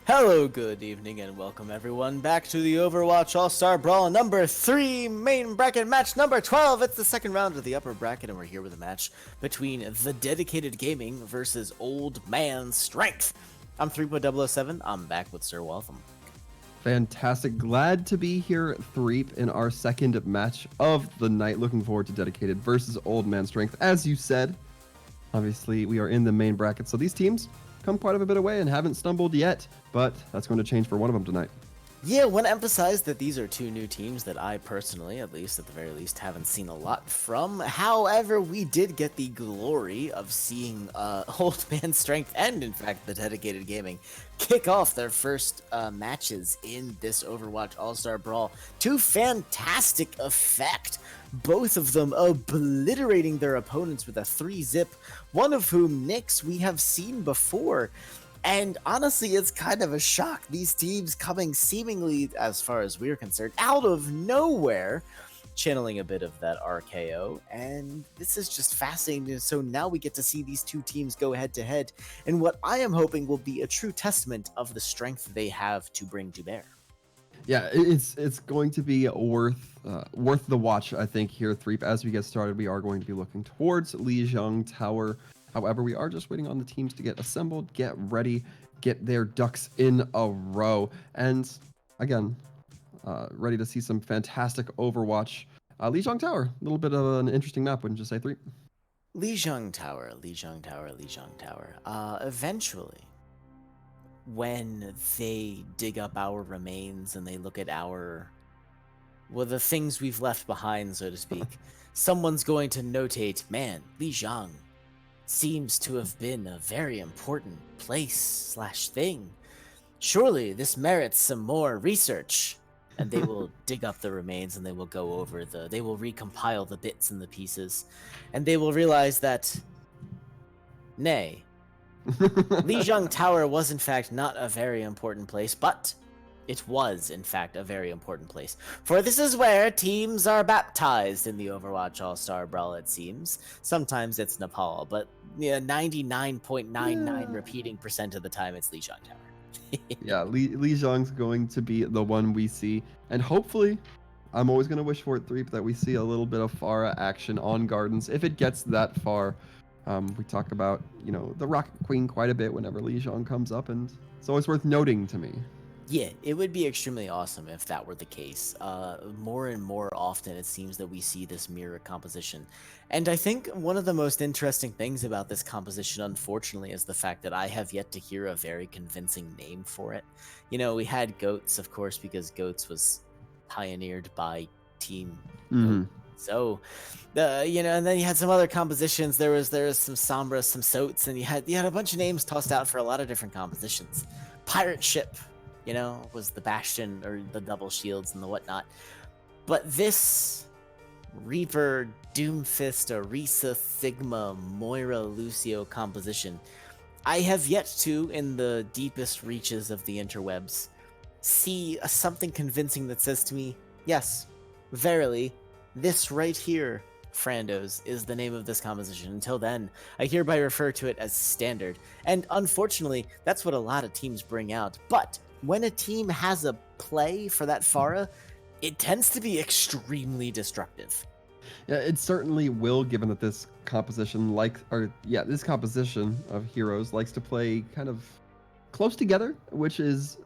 Hello, good evening, and welcome everyone back to the Overwatch All-Star Brawl number 3, main bracket match number 12. It's the second round of the upper bracket, and we're here with a match between The Dedicated Gaming versus Old Man Strength. I'm 3.007. I'm back with Sir Waltham. Fantastic. Glad to be here, Threep, in our second match of the night. Looking forward to Dedicated versus Old Man Strength. As you said, obviously, we are in the main bracket, so these teams come quite a bit away and haven't stumbled yet, but that's going to change for one of them tonight. Yeah, I want to emphasize that these are two new teams that I personally, at least at the very least, haven't seen a lot from. However, we did get the glory of seeing Old Man Strength and, in fact, the Dedicated Gaming kick off their first matches in this Overwatch All-Star Brawl to fantastic effect. Both of them obliterating their opponents with a 3-zip, one of whom, Nyx, we have seen before. And honestly, it's kind of a shock. These teams coming seemingly, as far as we're concerned, out of nowhere, channeling a bit of that RKO. And this is just fascinating. So now we get to see these two teams go head to head. And what I am hoping will be a true testament of the strength they have to bring to bear. Yeah, it's going to be worth the watch, I think, here, Threep. As we get started, we are going to be looking towards Lijiang Tower. However, we are just waiting on the teams to get assembled, get ready, get their ducks in a row. And again, ready to see some fantastic Overwatch. Lijiang Tower, a little bit of an interesting map, wouldn't you say, Threep? Lijiang Tower. Eventually, when they dig up our remains and they look at the things we've left behind, so to speak, someone's going to notate, man, Lijiang seems to have been a very important place/thing. Surely this merits some more research. And they will dig up the remains and they will go over they will recompile the bits and the pieces. And they will realize that, nay, Lijiang Tower was in fact not a very important place, but it was in fact a very important place. For this is where teams are baptized in the Overwatch All-Star Brawl, it seems. Sometimes it's Nepal, but 99.99 repeating percent of the time it's Lijiang Tower. Yeah, Lijiang's going to be the one we see. And hopefully, I'm always going to wish for it, Threep, that we see a little bit of Pharah action on Gardens. If it gets that far, we talk about, the Rocket Queen quite a bit whenever Lijiang comes up, and it's always worth noting to me. Yeah, it would be extremely awesome if that were the case. More and more often, it seems that we see this mirror composition. And I think one of the most interesting things about this composition, unfortunately, is the fact that I have yet to hear a very convincing name for it. We had Goats, of course, because Goats was pioneered by Team Mm-hmm. So, and then you had some other compositions. There was some Sombras, some Soats, and you had a bunch of names tossed out for a lot of different compositions. Pirate Ship, was the Bastion or the Double Shields and the whatnot. But this Reaper, Doomfist, Orisa, Sigma, Moira, Lucio composition, I have yet to, in the deepest reaches of the interwebs, see something convincing that says to me, yes, verily, this right here, Frandos, is the name of this composition. Until then, I hereby refer to it as standard. And unfortunately, that's what a lot of teams bring out. But when a team has a play for that Pharah, it tends to be extremely destructive. Yeah, it certainly will, given that this composition this composition of heroes likes to play kind of close together, which is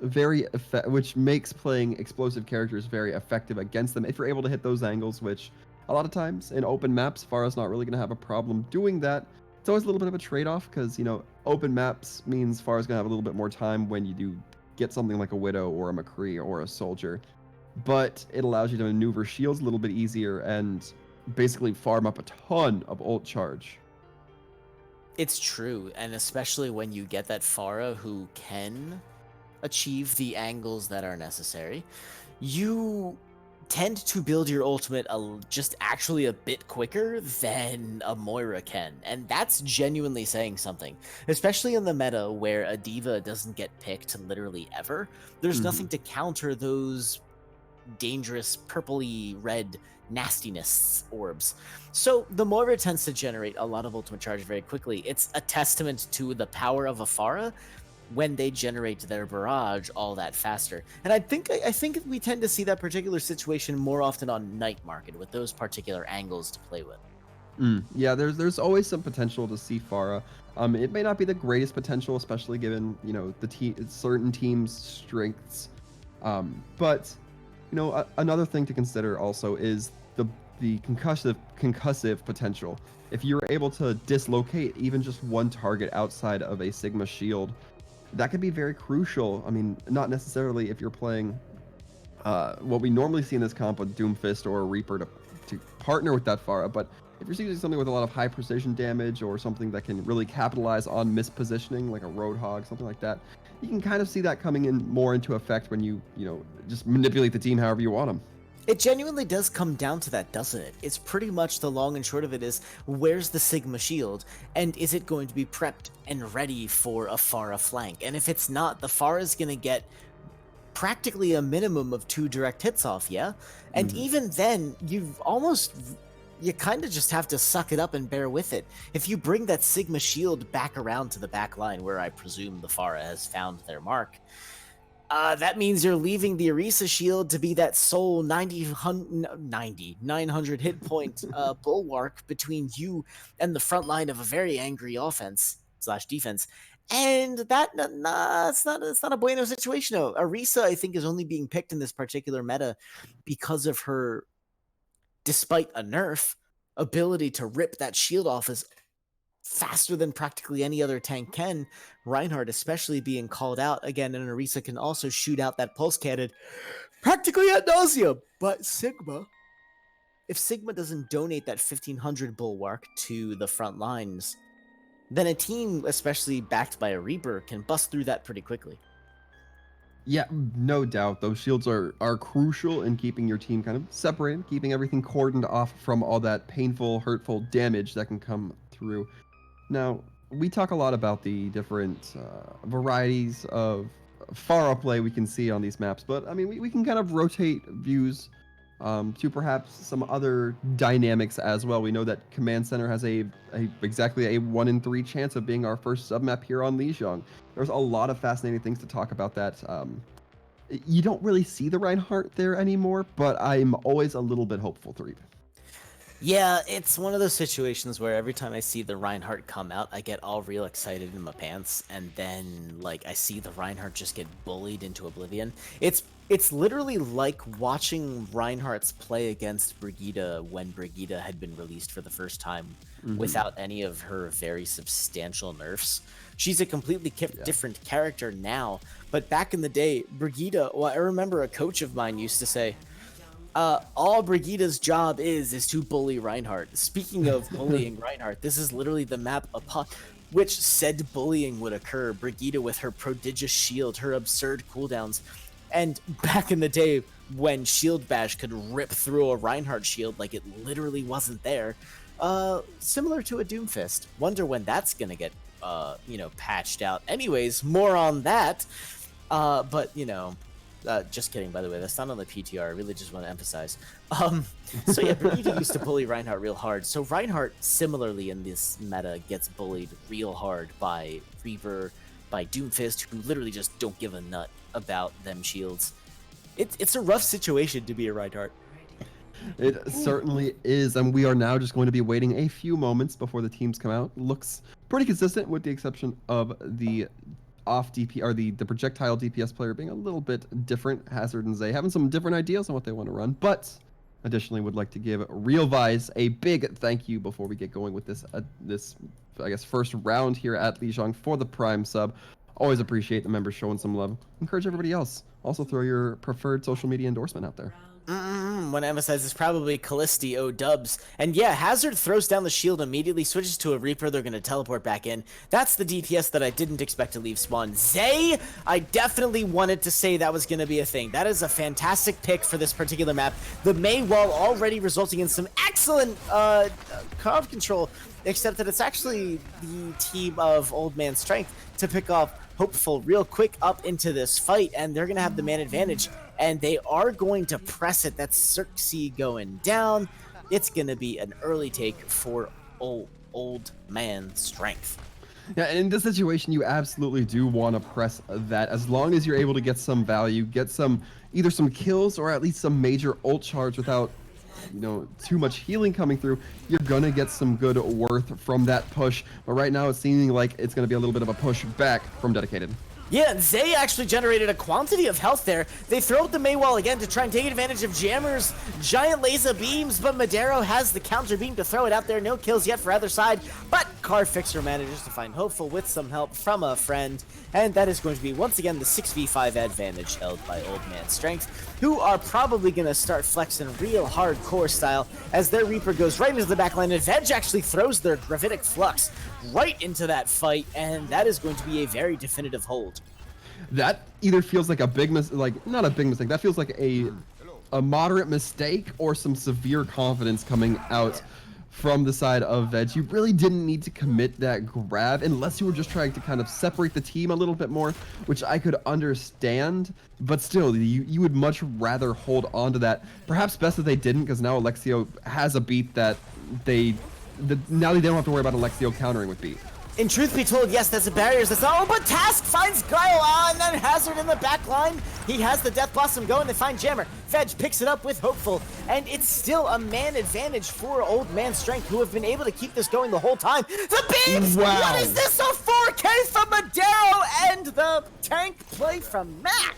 which makes playing explosive characters very effective against them if you're able to hit those angles, which a lot of times in open maps, Pharah's not really going to have a problem doing that. It's always a little bit of a trade-off because, open maps means Pharah's going to have a little bit more time when you do get something like a Widow or a McCree or a Soldier. But it allows you to maneuver shields a little bit easier and basically farm up a ton of ult charge. It's true, and especially when you get that Pharah who can achieve the angles that are necessary, you tend to build your ultimate just actually a bit quicker than a Moira can, and that's genuinely saying something, especially in the meta where a diva doesn't get picked literally ever. There's nothing to counter those dangerous purpley red nastiness orbs. So the Moira tends to generate a lot of ultimate charge very quickly. It's a testament to the power of a Pharah, when they generate their barrage all that faster. And I think we tend to see that particular situation more often on Night Market with those particular angles to play with. Yeah, there's always some potential to see Pharah. It may not be the greatest potential, especially given certain teams' strengths. But another thing to consider also is the concussive potential. If you're able to dislocate even just one target outside of a Sigma shield, that could be very crucial. I mean, not necessarily if you're playing what we normally see in this comp with Doomfist or a Reaper to partner with that Pharah, but if you're using something with a lot of high precision damage or something that can really capitalize on mispositioning, like a Roadhog, something like that, you can kind of see that coming in more into effect when you just manipulate the team however you want them. It genuinely does come down to that, doesn't it? It's pretty much the long and short of it is, where's the Sigma shield, and is it going to be prepped and ready for a Pharah flank? And if it's not, the Pharah is going to get practically a minimum of 2 direct hits off, yeah? And even then, you kind of just have to suck it up and bear with it. If you bring that Sigma shield back around to the back line, where I presume the Pharah has found their mark, that means you're leaving the Orisa shield to be that sole 900 hit point bulwark between you and the front line of a very angry offense/defense. And it's not a bueno situation. Orisa, I think, is only being picked in this particular meta because of her, despite a nerf, ability to rip that shield off is faster than practically any other tank can. Reinhardt especially being called out again, and Orisa can also shoot out that pulse cannon practically ad nauseum. But if Sigma doesn't donate that 1500 bulwark to the front lines, then a team, especially backed by a Reaper, can bust through that pretty quickly. Yeah, no doubt. Those shields are crucial in keeping your team kind of separated, keeping everything cordoned off from all that painful, hurtful damage that can come through. Now, we talk a lot about the different varieties of Pharah play we can see on these maps, but I mean, we can kind of rotate views to perhaps some other dynamics as well. We know that Command Center has exactly a 1 in 3 chance of being our first submap here on Lijiang. There's a lot of fascinating things to talk about that. You don't really see the Reinhardt there anymore, but I'm always a little bit hopeful, Threep. Yeah, it's one of those situations where every time I see the Reinhardt come out, I get all real excited in my pants, and then I see the Reinhardt just get bullied into oblivion. It's literally like watching Reinhardt's play against Brigitte when Brigitte had been released for the first time without any of her very substantial nerfs. She's a completely different character now, but back in the day, Brigitte, well, I remember a coach of mine used to say, all Brigitte's job is to bully Reinhardt. Speaking of bullying Reinhardt, this is literally the map upon which said bullying would occur. Brigitte with her prodigious shield, her absurd cooldowns, and back in the day when Shield Bash could rip through a Reinhardt shield like it literally wasn't there, similar to a Doomfist. Wonder when that's gonna get patched out. Anyways, more on that. Just kidding, by the way. That's not on the PTR. I really just want to emphasize. So yeah, Brigitte used to bully Reinhardt real hard. So Reinhardt, similarly in this meta, gets bullied real hard by Reaper, by Doomfist, who literally just don't give a nut about them shields. It's a rough situation to be a Reinhardt. It certainly is, and we are now just going to be waiting a few moments before the teams come out. Looks pretty consistent with the exception of the off DP or the projectile DPS player being a little bit different. Hazard and Zay having some different ideas on what they want to run, but additionally would like to give Real Vice a big thank you before we get going with this I guess first round here at Lijiang for the Prime sub. Always appreciate the members showing some love. Encourage everybody else. Also throw your preferred social media endorsement out there. Want to emphasize it's probably Callisti Dubs. And yeah, Hazard throws down the shield immediately, switches to a Reaper. They're going to teleport back in. That's the DPS that I didn't expect to leave spawn. Zay, I definitely wanted to say that was going to be a thing. That is a fantastic pick for this particular map. The Mei wall already resulting in some excellent carve control, except that it's actually the team of Old Man Strength to pick off Hopeful real quick up into this fight, and they're going to have the man advantage, and they are going to press it. That's Xerxes going down. It's going to be an early take for Old Man Strength. Yeah, and in this situation, you absolutely do want to press that as long as you're able to get some value, get some either some kills or at least some major ult charge without, too much healing coming through. You're gonna get some good worth from that push. But right now, it's seeming like it's gonna be a little bit of a push back from Dedicated. Yeah, and Zay actually generated a quantity of health there. They throw out the Maywall again to try and take advantage of Jammer's giant laser beams, but Madero has the counter beam to throw it out there. No kills yet for either side, but Car Fixer manages to find Hopeful with some help from a friend, and that is going to be once again the 6v5 advantage held by Old Man Strength, who are probably going to start flexing real hardcore style as their Reaper goes right into the backline, and Veg actually throws their Gravitic Flux right into that fight, and that is going to be a very definitive hold. That either feels like a big not a big mistake. That feels like a moderate mistake or some severe confidence coming out from the side of Veg. You really didn't need to commit that grab unless you were just trying to kind of separate the team a little bit more, which I could understand. But still, you would much rather hold on to that. Perhaps best that they didn't, because now Alexio has a beat that now they don't have to worry about Alexio countering with beat. In truth be told, yes, that's a barrier. That's all, but Task finds Guile, and then Hazard in the back line. He has the Death Blossom going. They find Jammer. Veg picks it up with Hopeful, and it's still a man advantage for Old Man Strength, who have been able to keep this going the whole time. The beams! Wow. What is this? A 4K from Madero, and the tank play from Mac.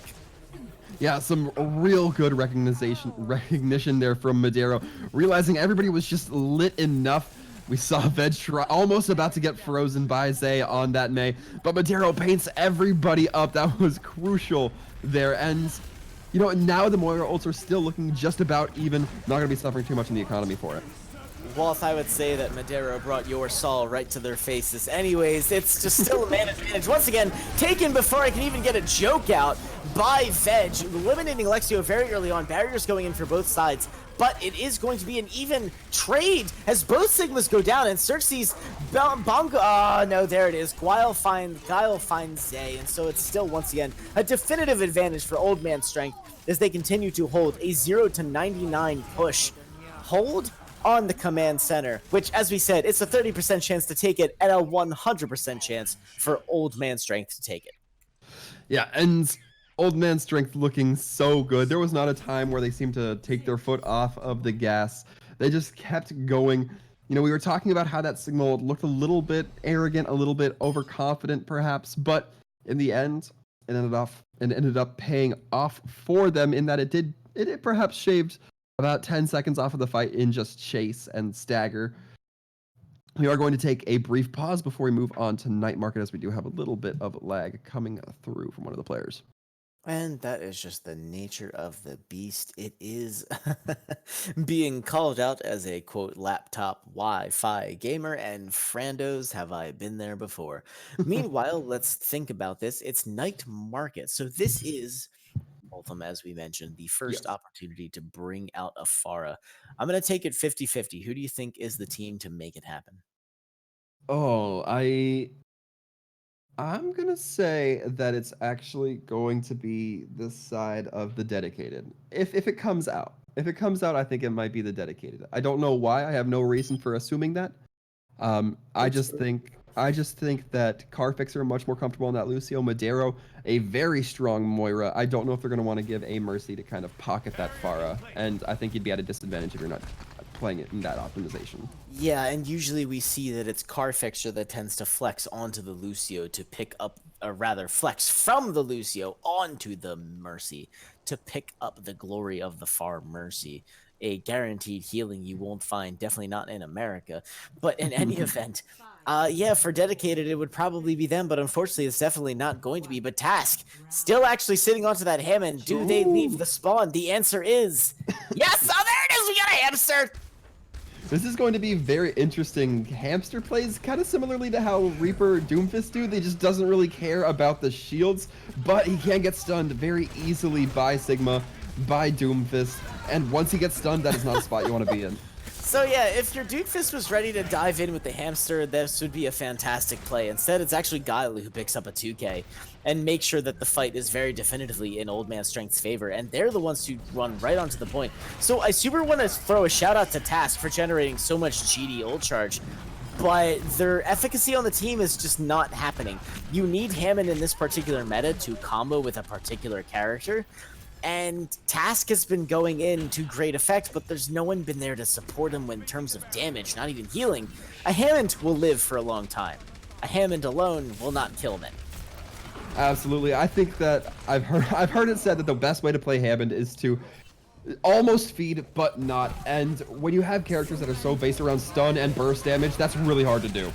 Yeah, some real good recognition there from Madero, realizing everybody was just lit enough. We saw Veg almost about to get frozen by Zay on that Mei, but Madero paints everybody up. That was crucial there. And, now the Moira ults are still looking just about even. Not going to be suffering too much in the economy for it. Whilst I would say that Madero brought your Saul right to their faces. Anyways, it's just still a man advantage. Once again, taken before I can even get a joke out by Veg, eliminating Alexio very early on. Barriers going in for both sides. But it is going to be an even trade as both Sigmas go down, and Xerxes Bongo. Oh, no, there it is. Guile finds Zay, and so it's still, once again, a definitive advantage for Old Man Strength as they continue to hold a 0 to 99 push. Hold on the command center, which, as we said, it's a 30% chance to take it and a 100% chance for Old Man Strength to take it. Yeah, and Old Man Strength looking so good. There was not a time where they seemed to take their foot off of the gas. They just kept going. We were talking about how that signal looked a little bit arrogant, a little bit overconfident perhaps, but in the end, it ended up paying off for them in that it perhaps shaved about 10 seconds off of the fight in just chase and stagger. We are going to take a brief pause before we move on to Night Market, as we do have a little bit of lag coming through from one of the players. And that is just the nature of the beast. It is being called out as a, quote, laptop Wi-Fi gamer, and Frandos, have I been there before. Meanwhile, let's think about this. It's Night Market. So this is, Ultim, as we mentioned, the first opportunity to bring out a Pharah. I'm going to take it 50-50. Who do you think is the team to make it happen? Oh, I'm going to say that it's actually going to be the side of the Dedicated. If it comes out. If it comes out, I think it might be the Dedicated. I don't know why. I have no reason for assuming that. I just think that Carfixer are much more comfortable in that Lucio. Madero, a very strong Moira. I don't know if they're going to want to give a Mercy to kind of pocket that Pharah, and I think you'd be at a disadvantage if you're not playing it in that optimization. Yeah, and usually we see that it's Carfixer that tends to flex onto the Lucio to pick up, or rather flex from the Lucio onto the Mercy to pick up the glory of the Far Mercy. A guaranteed healing you won't find, definitely not in America. But in any event, yeah, for Dedicated, it would probably be them, but unfortunately, it's definitely not going to be. But Task, still actually sitting onto that Hammond. Do they leave the spawn? The answer is yes! Oh, there it is! We got a hamster! This is going to be very interesting. Hamster plays kind of similarly to how Reaper Doomfist do. They just doesn't really care about the shields, but he can get stunned very easily by Sigma, by Doomfist, and once he gets stunned, that is not a spot you want to be in. So yeah, if your Doomfist was ready to dive in with the hamster, this would be a fantastic play. Instead, it's actually Guile who picks up a 2K and makes sure that the fight is very definitively in Old Man Strength's favor, and they're the ones who run right onto the point. So I super want to throw a shout out to Task for generating so much GD ult charge, but their efficacy on the team is just not happening. You need Hammond in this particular meta to combo with a particular character, and Task has been going in to great effect, but there's no one been there to support him in terms of damage, not even healing. A Hammond will live for a long time. A Hammond alone will not kill men. Absolutely. I think that I've heard it said that the best way to play Hammond is to almost feed but not. And when you have characters that are so based around stun and burst damage, that's really hard to do.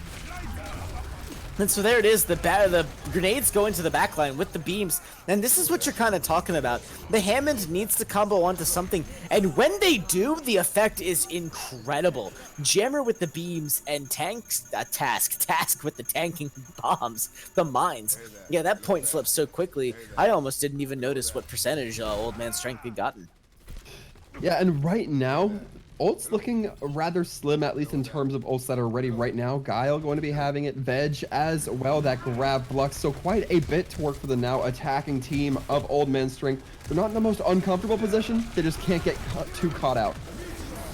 And so there it is, the grenades go into the backline with the beams, and this is what you're kind of talking about. The Hammond needs to combo onto something, and when they do, the effect is incredible. Jammer with the beams and Task with the tanking bombs, the mines. Yeah, that point flips so quickly, I almost didn't even notice what percentage Old Man Strength had gotten. Yeah, and right now, ult's looking rather slim, at least in terms of ults that are ready right now. Guile going to be having it, Veg as well, that grab flux. So quite a bit to work for the now attacking team of Old Man Strength. They're not in the most uncomfortable position, they just can't get too caught out.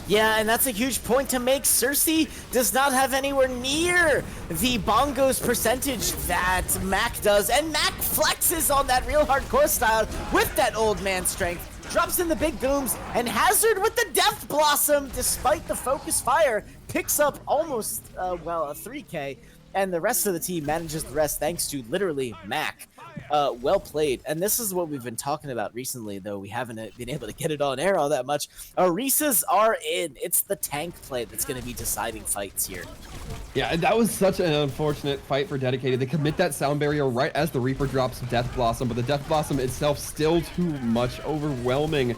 Yeah, and that's a huge point to make. Cersei does not have anywhere near the bongos percentage that Mac does, and Mac flexes on that real hardcore style with that Old Man Strength. Drops in the big booms, and Hazard with the Death Blossom, despite the focus fire, picks up almost, a 3k, and the rest of the team manages the rest thanks to literally Mac. Well played, and this is what we've been talking about recently, though we haven't been able to get it on air all that much. Orisas are in. It's the tank play that's going to be deciding fights here. Yeah, and that was such an unfortunate fight for Dedicated. They commit that sound barrier right as the Reaper drops Death Blossom, but the Death Blossom itself still too much, overwhelming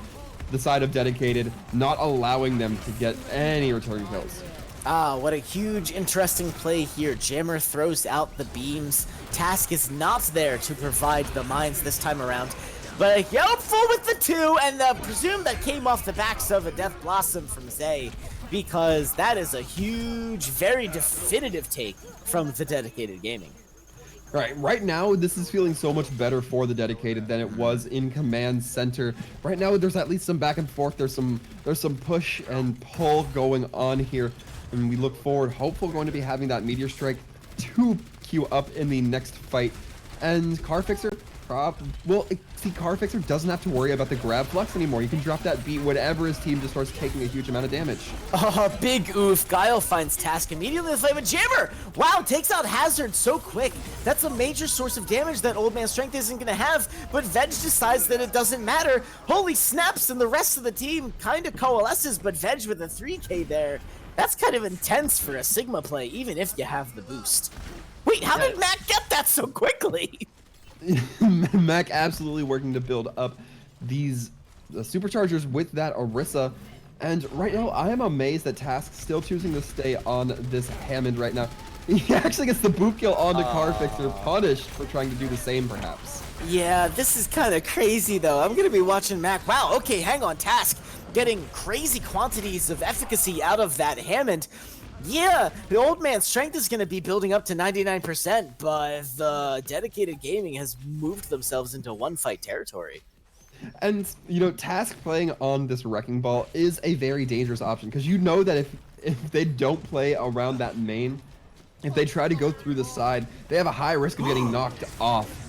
the side of Dedicated, not allowing them to get any return kills. Ah, what a huge, interesting play here. Jammer throws out the beams. Task is not there to provide the mines this time around. But helpful with the 2, and presume that came off the backs of a Death Blossom from Zay, because that is a huge, very definitive take from the Dedicated Gaming. Right now, this is feeling so much better for the Dedicated than it was in Command Center. Right now, there's at least some back and forth. There's some push and pull going on here. And we look forward, hopeful, going to be having that Meteor Strike to queue up in the next fight. And Carfixer, Carfixer doesn't have to worry about the grab flux anymore. You can drop that beat whenever his team just starts taking a huge amount of damage. Oh, big oof. Guile finds Task immediately with Flame of Jammer. Wow, takes out Hazard so quick. That's a major source of damage that Old Man Strength isn't going to have, but Veg decides that it doesn't matter. Holy snaps, and the rest of the team kind of coalesces, but Veg with a 3k there. That's kind of intense for a Sigma play, even if you have the boost. Wait, how did Mac get that so quickly? Mac absolutely working to build up these superchargers with that Orisa. And right now, I am amazed that Task's still choosing to stay on this Hammond right now. He actually gets the boot kill on the Carfixer, punished for trying to do the same, perhaps. Yeah, this is kind of crazy, though. I'm going to be watching Mac. Wow, okay, hang on, Task. Getting crazy quantities of efficacy out of that Hammond. Yeah, the Old Man Strength is going to be building up to 99%, but the Dedicated Gaming has moved themselves into one-fight territory. And, you know, Task playing on this Wrecking Ball is a very dangerous option, because you know that if they don't play around that main, if they try to go through the side, they have a high risk of getting knocked off.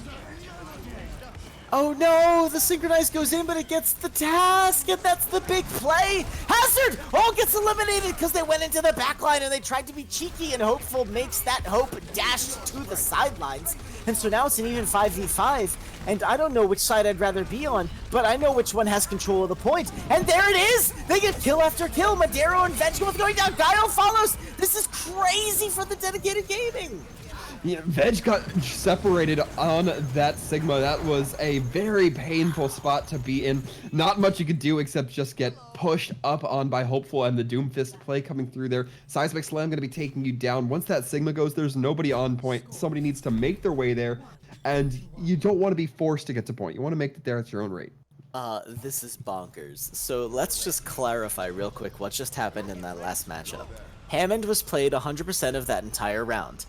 Oh no, the Synchronized goes in, but it gets the Task, and that's the big play. Hazard all gets eliminated because they went into the backline and they tried to be cheeky, and Hopeful makes that Hope dash to the sidelines. And so now it's an even 5v5, and I don't know which side I'd rather be on, but I know which one has control of the point. And there it is! They get kill after kill. Madero and Veg both going down. Guile follows. This is crazy for the Dedicated Gaming. Yeah, Veg got separated on that Sigma. That was a very painful spot to be in. Not much you could do except just get pushed up on by Hopeful, and the Doomfist play coming through there. Seismic Slam going to be taking you down. Once that Sigma goes, there's nobody on point. Somebody needs to make their way there, and you don't want to be forced to get to point. You want to make it there at your own rate. This is bonkers. So let's just clarify real quick what just happened in that last matchup. Hammond was played 100% of that entire round.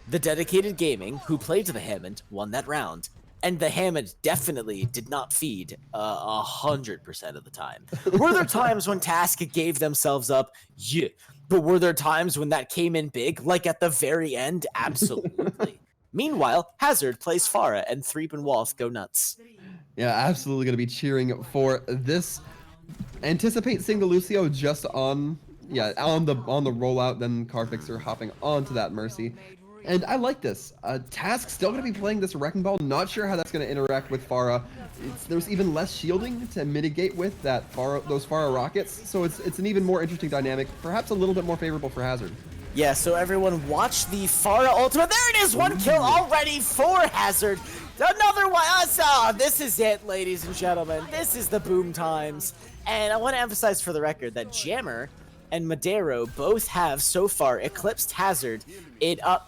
The Dedicated Gaming, who played the Hammond, won that round. and the Hammond definitely did not feed 100% of the time. Were there times when Task gave themselves up? Yeah. But were there times when that came in big, like at the very end? Absolutely. Meanwhile, Hazard plays Farah, and Threep and Wolf go nuts. Yeah, absolutely going to be cheering for this. Anticipate seeing the Lucio just on the rollout, then Carfixer hopping onto that Mercy. And I like this. Task still going to be playing this Wrecking Ball. Not sure how that's going to interact with Farah. There's even less shielding to mitigate with those Farah rockets. So it's an even more interesting dynamic. Perhaps a little bit more favorable for Hazard. Yeah, so everyone watch the Farah ultimate. There it is, one kill already for Hazard. Another one. This is it, ladies and gentlemen. This is the boom times. And I want to emphasize for the record that Jammer and Madero both have so far eclipsed Hazard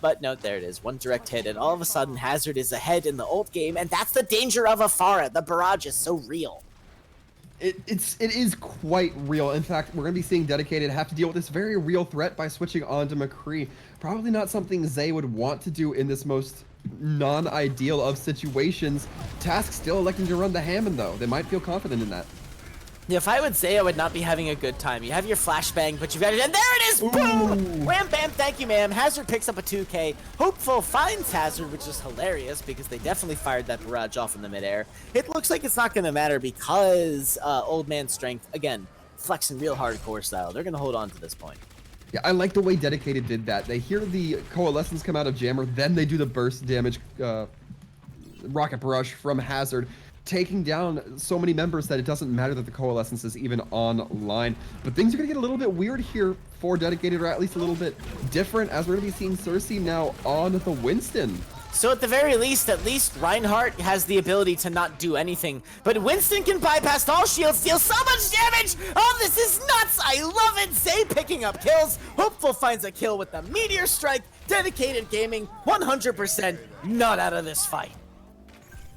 but no, there it is, one direct hit, and all of a sudden Hazard is ahead in the ult game, and that's the danger of a Farah. The barrage is so real. It is quite real. In fact, we're going to be seeing Dedicated have to deal with this very real threat by switching on to McCree. Probably not something Zay would want to do in this most non-ideal of situations. Task still electing to run the Hammond, though. They might feel confident in that. Yeah, if I would say I would not be having a good time. You have your flashbang, but you've got it, and there it is! Boom! Wham, bam, thank you, ma'am. Hazard picks up a 2K. Hopeful finds Hazard, which is hilarious because they definitely fired that barrage off in the midair. It looks like it's not going to matter because Old Man Strength, again, flexing real hardcore style. They're going to hold on to this point. Yeah, I like the way Dedicated did that. They hear the Coalescence come out of Jammer, then they do the burst damage rocket barrage from Hazard, taking down so many members that it doesn't matter that the Coalescence is even online. But things are going to get a little bit weird here for Dedicated, or at least a little bit different, as we're going to be seeing Cersei now on the Winston. So at the very least, Reinhardt has the ability to not do anything, but Winston can bypass all shields, deal so much damage! Oh, this is nuts! I love it! Zay picking up kills. Hopeful finds a kill with the Meteor Strike. Dedicated Gaming, 100% not out of this fight.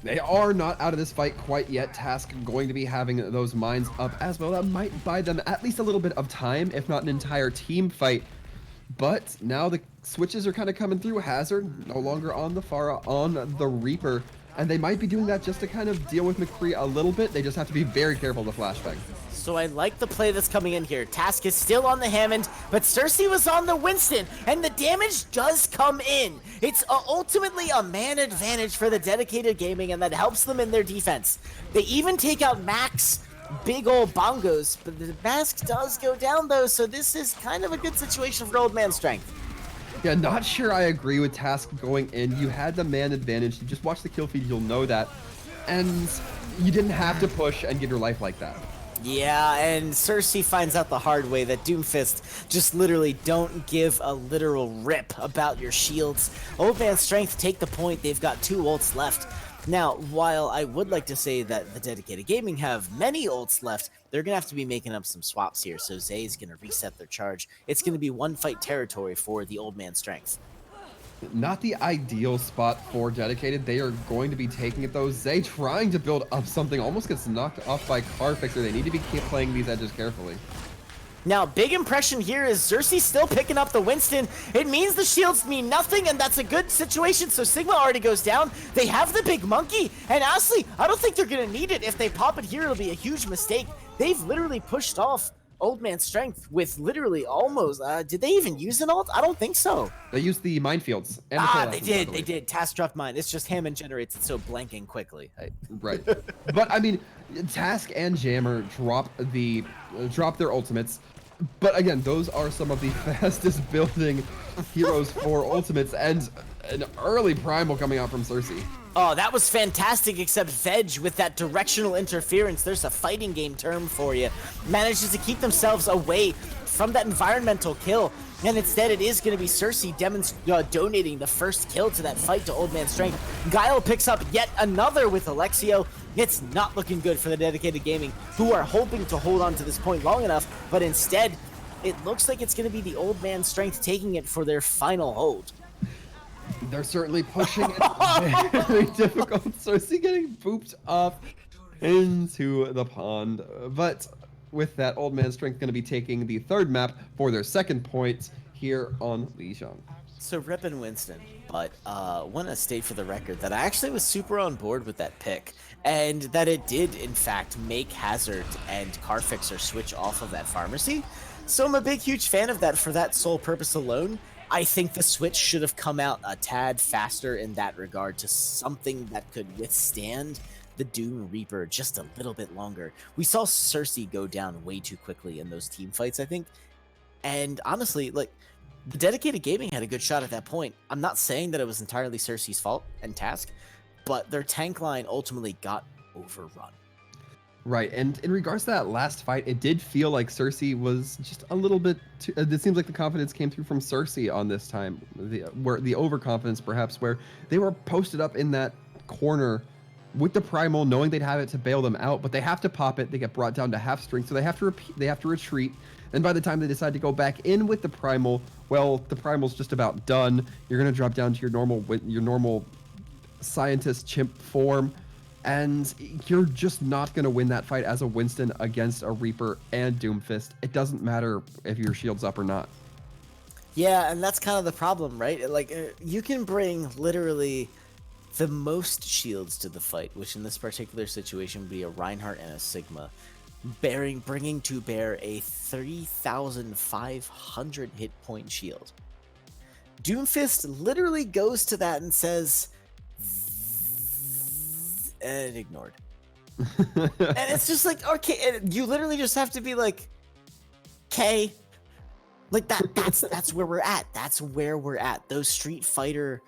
They are not out of this fight quite yet. Task going to be having those mines up as well. That might buy them at least a little bit of time, if not an entire team fight. But now the switches are kind of coming through. Hazard no longer on the Farah, on the Reaper. And they might be doing that just to kind of deal with McCree a little bit. They just have to be very careful of the flashbang. So I like the play that's coming in here. Task is still on the Hammond, but Cersei was on the Winston, and the damage does come in. It's ultimately a man advantage for the Dedicated Gaming, and that helps them in their defense. They even take out Max big old bongos, but the mask does go down though, so this is kind of a good situation for Old Man Strength. Yeah, not sure I agree with Task going in. You had the man advantage. You just watch the kill feed, you'll know that. And you didn't have to push and give your life like that. Yeah, and Cersei finds out the hard way that Doomfist just literally don't give a literal rip about your shields. Old Man Strength take the point. They've got 2 ults left. Now, while I would like to say that the Dedicated Gaming have many ults left, they're going to have to be making up some swaps here. So Zay's going to reset their charge. It's going to be one fight territory for the Old Man Strength. Not the ideal spot for Dedicated. They are going to be taking it though. Zay trying to build up something, almost gets knocked off by Carfixer. They need to be playing these edges carefully. Now, big impression here is Cersei still picking up the Winston. It means the shields mean nothing, and that's a good situation, so Sigma already goes down. They have the big monkey, and honestly, I don't think they're going to need it. If they pop it here, it'll be a huge mistake. They've literally pushed off Old Man Strength with literally almost, did they even use an ult? I don't think so. They used the minefields. And they did. Task dropped mine. It's just Hammond generates it so blanking quickly. Right. But, I mean, Task and Jammer drop their ultimates. But again, those are some of the fastest building heroes for ultimates, and an early primal coming out from Cersei. Oh, that was fantastic, except Veg with that directional interference. There's a fighting game term for you. Manages to keep themselves away from that environmental kill. And instead, it is going to be Cersei donating the first kill to that fight to Old Man Strength. Guile picks up yet another with Alexio. It's not looking good for the Dedicated Gaming, who are hoping to hold on to this point long enough. But instead, it looks like it's going to be the Old Man Strength taking it for their final hold. They're certainly pushing it. Very difficult. Cersei getting booped off into the pond. But with that, Old Man Strength going to be taking the third map for their second point here on Lijiang. So Rip and Winston, but want to state for the record that I actually was super on board with that pick, and that it did in fact make Hazard and Carfixer switch off of that pharmacy. So I'm a big, huge fan of that for that sole purpose alone. I think the switch should have come out a tad faster in that regard to something that could withstand the Doom Reaper just a little bit longer. We saw Cersei go down way too quickly in those team fights, I think, and honestly, like, the dedicated gaming had a good shot at that point. I'm not saying that it was entirely Cersei's fault and task, but their tank line ultimately got overrun. Right, and in regards to that last fight, it did feel like Cersei was just a little bit too, it seems like the confidence came through from Cersei on this time, where the overconfidence perhaps, where they were posted up in that corner with the primal, knowing they'd have it to bail them out, but they have to pop it, they get brought down to half strength, so they have to retreat, and by the time they decide to go back in with the primal, well, the primal's just about done. You're going to drop down to your normal scientist chimp form, and you're just not going to win that fight as a Winston against a Reaper and Doomfist. It doesn't matter if your shield's up or not. Yeah, and that's kind of the problem, right? Like, you can bring literally the most shields to the fight, which in this particular situation would be a Reinhardt and a Sigma, bringing to bear a 3,500 hit point shield. Doomfist literally goes to that and says, and ignored. And it's just like, okay, and you literally just have to be like, okay, like that's where we're at. That's where we're at. Those Street Fighter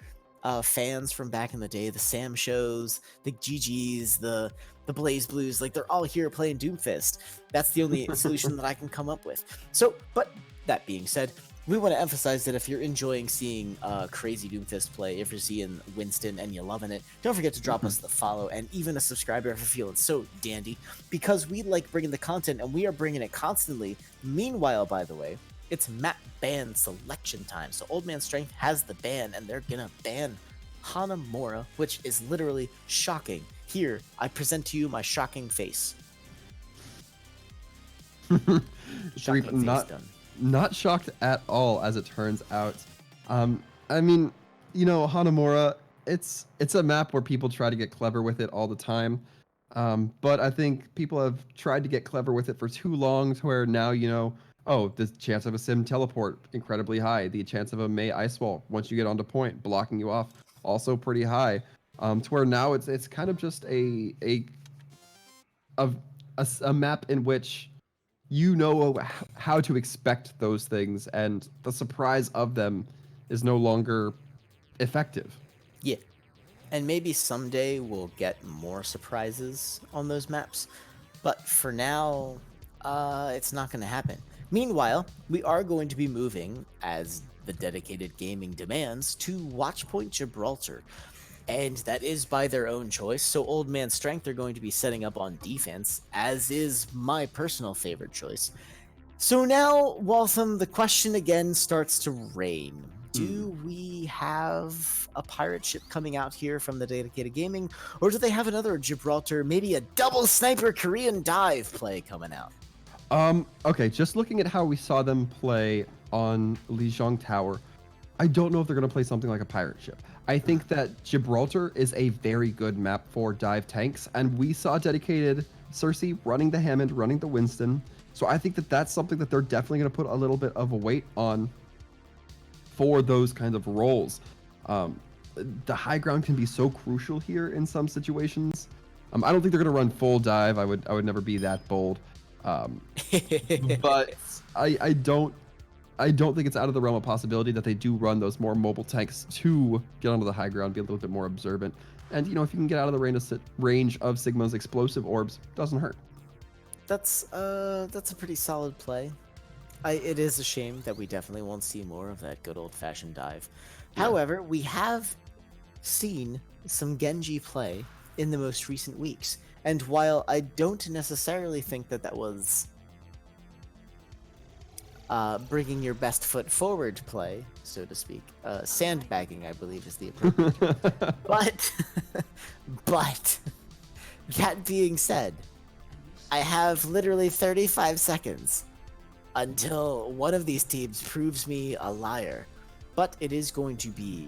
fans from back in the day, the Sam shows, the GGs, the Blaze Blues, like, they're all here playing Doomfist. That's the only solution that I can come up with. So, but that being said, we want to emphasize that if you're enjoying seeing crazy Doomfist play, if you're seeing Winston and you're loving it, don't forget to drop us the follow and even a subscriber if you're feeling so dandy, because we like bringing the content and we are bringing it constantly. Meanwhile, by the way, it's map ban selection time. So Old Man Strength has the ban, and they're gonna ban Hanamura, which is literally shocking. Here, I present to you my shocking face. Shocking face done. Not shocked at all, as it turns out. I mean, you know, Hanamura, it's a map where people try to get clever with it all the time. But I think people have tried to get clever with it for too long, to where now, you know, oh, the chance of a Sim teleport, incredibly high. The chance of a Mei Ice Wall, once you get onto point, blocking you off, also pretty high. To where now it's kind of just a map in which you know how to expect those things, and the surprise of them is no longer effective. Yeah. And maybe someday we'll get more surprises on those maps. But for now, it's not going to happen. Meanwhile, we are going to be moving, as the dedicated gaming demands, to Watchpoint Gibraltar. And that is by their own choice. So Old Man Strength are going to be setting up on defense, as is my personal favorite choice. So now, Waltham, the question again starts to reign. Do we have a pirate ship coming out here from the dedicated gaming, or do they have another Gibraltar, maybe a double sniper Korean dive play coming out? Okay, just looking at how we saw them play on Lijiang Tower, I don't know if they're going to play something like a pirate ship. I think that Gibraltar is a very good map for dive tanks, and we saw dedicated Cersei running the Hammond, running the Winston, so I think that that's something that they're definitely going to put a little bit of a weight on for those kinds of roles. The high ground can be so crucial here in some situations. I don't think they're going to run full dive. I would never be that bold. But I don't think it's out of the realm of possibility that they do run those more mobile tanks to get onto the high ground, be a little bit more observant. And, you know, if you can get out of the range of Sigma's explosive orbs, doesn't hurt. That's a pretty solid play. It is a shame that we definitely won't see more of that good old-fashioned dive. Yeah. However, we have seen some Genji play in the most recent weeks. And while I don't necessarily think that was bringing your best foot forward play, so to speak, sandbagging, I believe, is the appropriate term. But that being said, I have literally 35 seconds until one of these teams proves me a liar. but it is going to be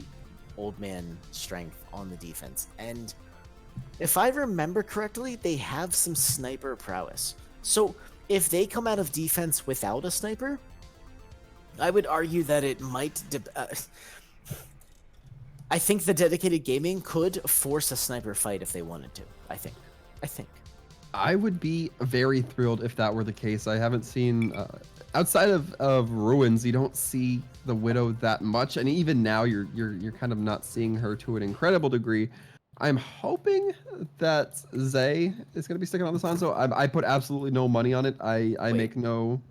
Old Man strength on the defense. And if I remember correctly, they have some sniper prowess. So if they come out of defense without a sniper, I would argue that it might... I think the dedicated gaming could force a sniper fight if they wanted to. I think. I would be very thrilled if that were the case. I haven't seen... outside of Ruins, you don't see the Widow that much, and even now you're kind of not seeing her to an incredible degree. I'm hoping that Zay is going to be sticking on this Hanzo. I put absolutely no money on it. I make no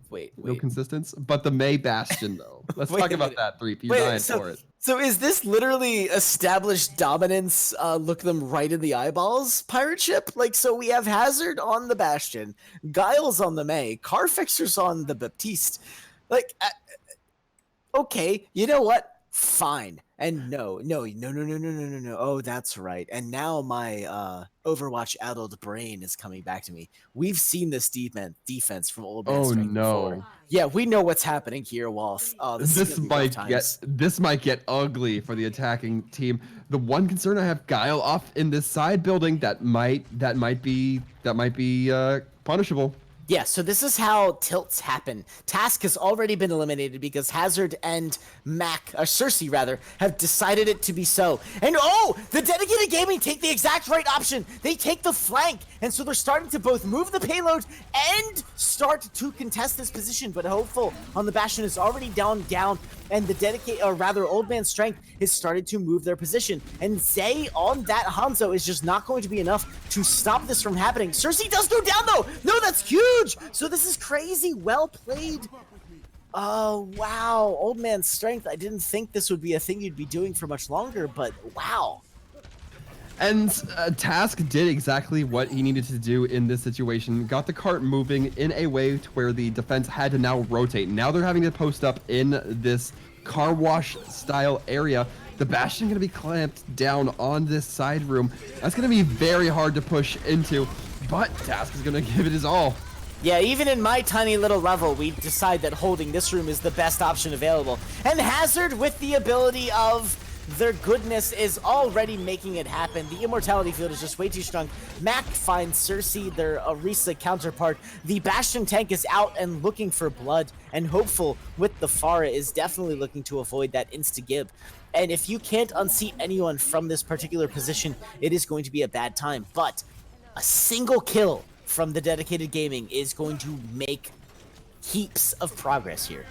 consistence. But the Mei Bastion, though. Let's talk about that, 3P. You're dying for it. So is this literally established dominance, look them right in the eyeballs pirate ship? Like, so we have Hazard on the Bastion, Giles on the Mei, Carfixer's on the Baptiste. Like, okay, you know what? Fine. And no. Oh, that's right. And now my Overwatch-addled brain is coming back to me. We've seen this defense from Old Man Strength before. Yeah, we know what's happening here, Wolf. This might get ugly for the attacking team. The one concern I have, Guile off in this side building, that might be punishable. Yeah, so this is how tilts happen. Task has already been eliminated because Hazard and Cersei rather, have decided it to be so. And oh, the dedicated gaming take the exact right option. They take the flank, and so they're starting to both move the payload and start to contest this position. But Hopeful on the Bastion is already down, and the Old Man Strength has started to move their position. And Zay on that Hanzo is just not going to be enough to stop this from happening. Cersei does go down though. No, that's huge. So this is crazy. Well played. Oh, wow. Old Man Strength. I didn't think this would be a thing you'd be doing for much longer, but wow. And Task did exactly what he needed to do in this situation. Got the cart moving in a way to where the defense had to now rotate. Now they're having to post up in this car wash style area. The Bastion going to be clamped down on this side room. That's going to be very hard to push into, but Task is going to give it his all. Yeah, even in my tiny little level, we decide that holding this room is the best option available. And Hazard, with the ability of their goodness, is already making it happen. The immortality field is just way too strong. Mac finds Cersei, their Orisa counterpart. The Bastion tank is out and looking for blood, and Hopeful with the Pharah is definitely looking to avoid that insta-gib. And if you can't unseat anyone from this particular position, it is going to be a bad time. But a single kill from the dedicated gaming is going to make heaps of progress here.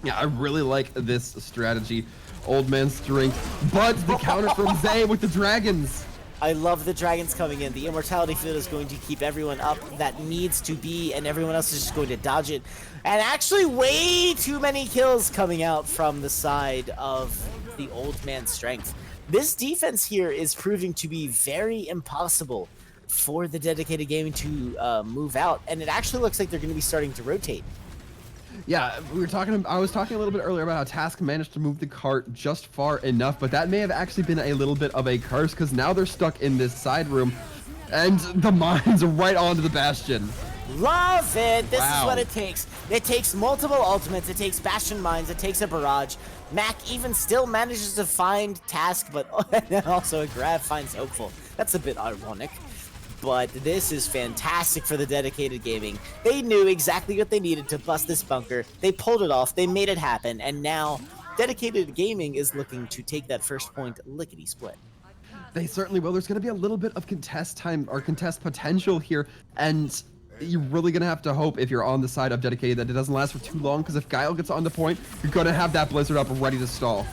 Yeah, I really like this strategy. Old Man Strength, but the counter from Zay with the dragons. I love the dragons coming in. The immortality field is going to keep everyone up that needs to be, and everyone else is just going to dodge it. And actually way too many kills coming out from the side of the Old Man Strength. This defense here is proving to be very impossible for the dedicated gaming to move out, and it actually looks like they're going to be starting to rotate. Yeah, I was talking a little bit earlier about how Task managed to move the cart just far enough, but that may have actually been a little bit of a curse, because now they're stuck in this side room, and the mines are right onto the Bastion. Love it! This is what it takes. It takes multiple ultimates, it takes Bastion mines, it takes a barrage. Mac even still manages to find Task, but also a grab finds Hopeful. That's a bit ironic. But this is fantastic for the dedicated gaming. They knew exactly what they needed to bust this bunker. They pulled it off, they made it happen, and now dedicated gaming is looking to take that first point lickety-split. They certainly will. There's going to be a little bit of contest time or contest potential here, and you're really going to have to hope, if you're on the side of dedicated, that it doesn't last for too long, because if Guile gets on the point, you're going to have that Blizzard up ready to stall.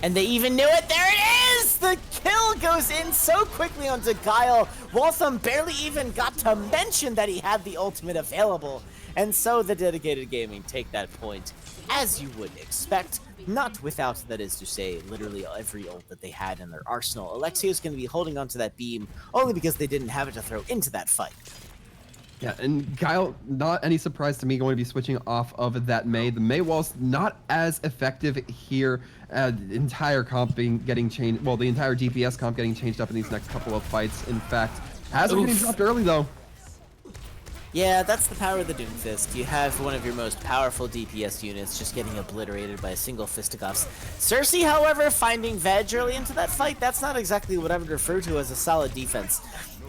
And they even knew it. There it is! The kill goes in so quickly onto Guile. Waltham barely even got to mention that he had the ultimate available. And so the dedicated gaming take that point, as you would expect. Not without, that is to say, literally every ult that they had in their arsenal. Alexia is going to be holding onto that beam only because they didn't have it to throw into that fight. Yeah, and Guile, not any surprise to me, going to be switching off of that Mei. The Mei wall's not as effective here. The entire comp getting changed. Well, the entire DPS comp getting changed up in these next couple of fights. In fact, Hazard getting dropped early though. Yeah, that's the power of the Doomfist. You have one of your most powerful DPS units just getting obliterated by a single fisticuffs. Cersei, however, finding Veg early into that fight, that's not exactly what I would refer to as a solid defense.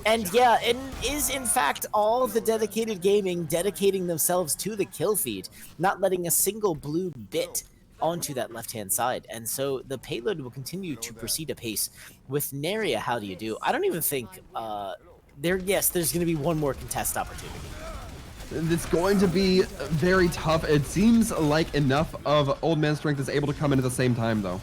And yeah, it is in fact all the dedicated gaming dedicating themselves to the kill feed, not letting a single blue bit onto that left-hand side. And so the payload will continue to proceed apace. With Neria, how do you do? I don't even think... there's going to be one more contest opportunity. It's going to be very tough. It seems like enough of Old Man Strength is able to come in at the same time, though.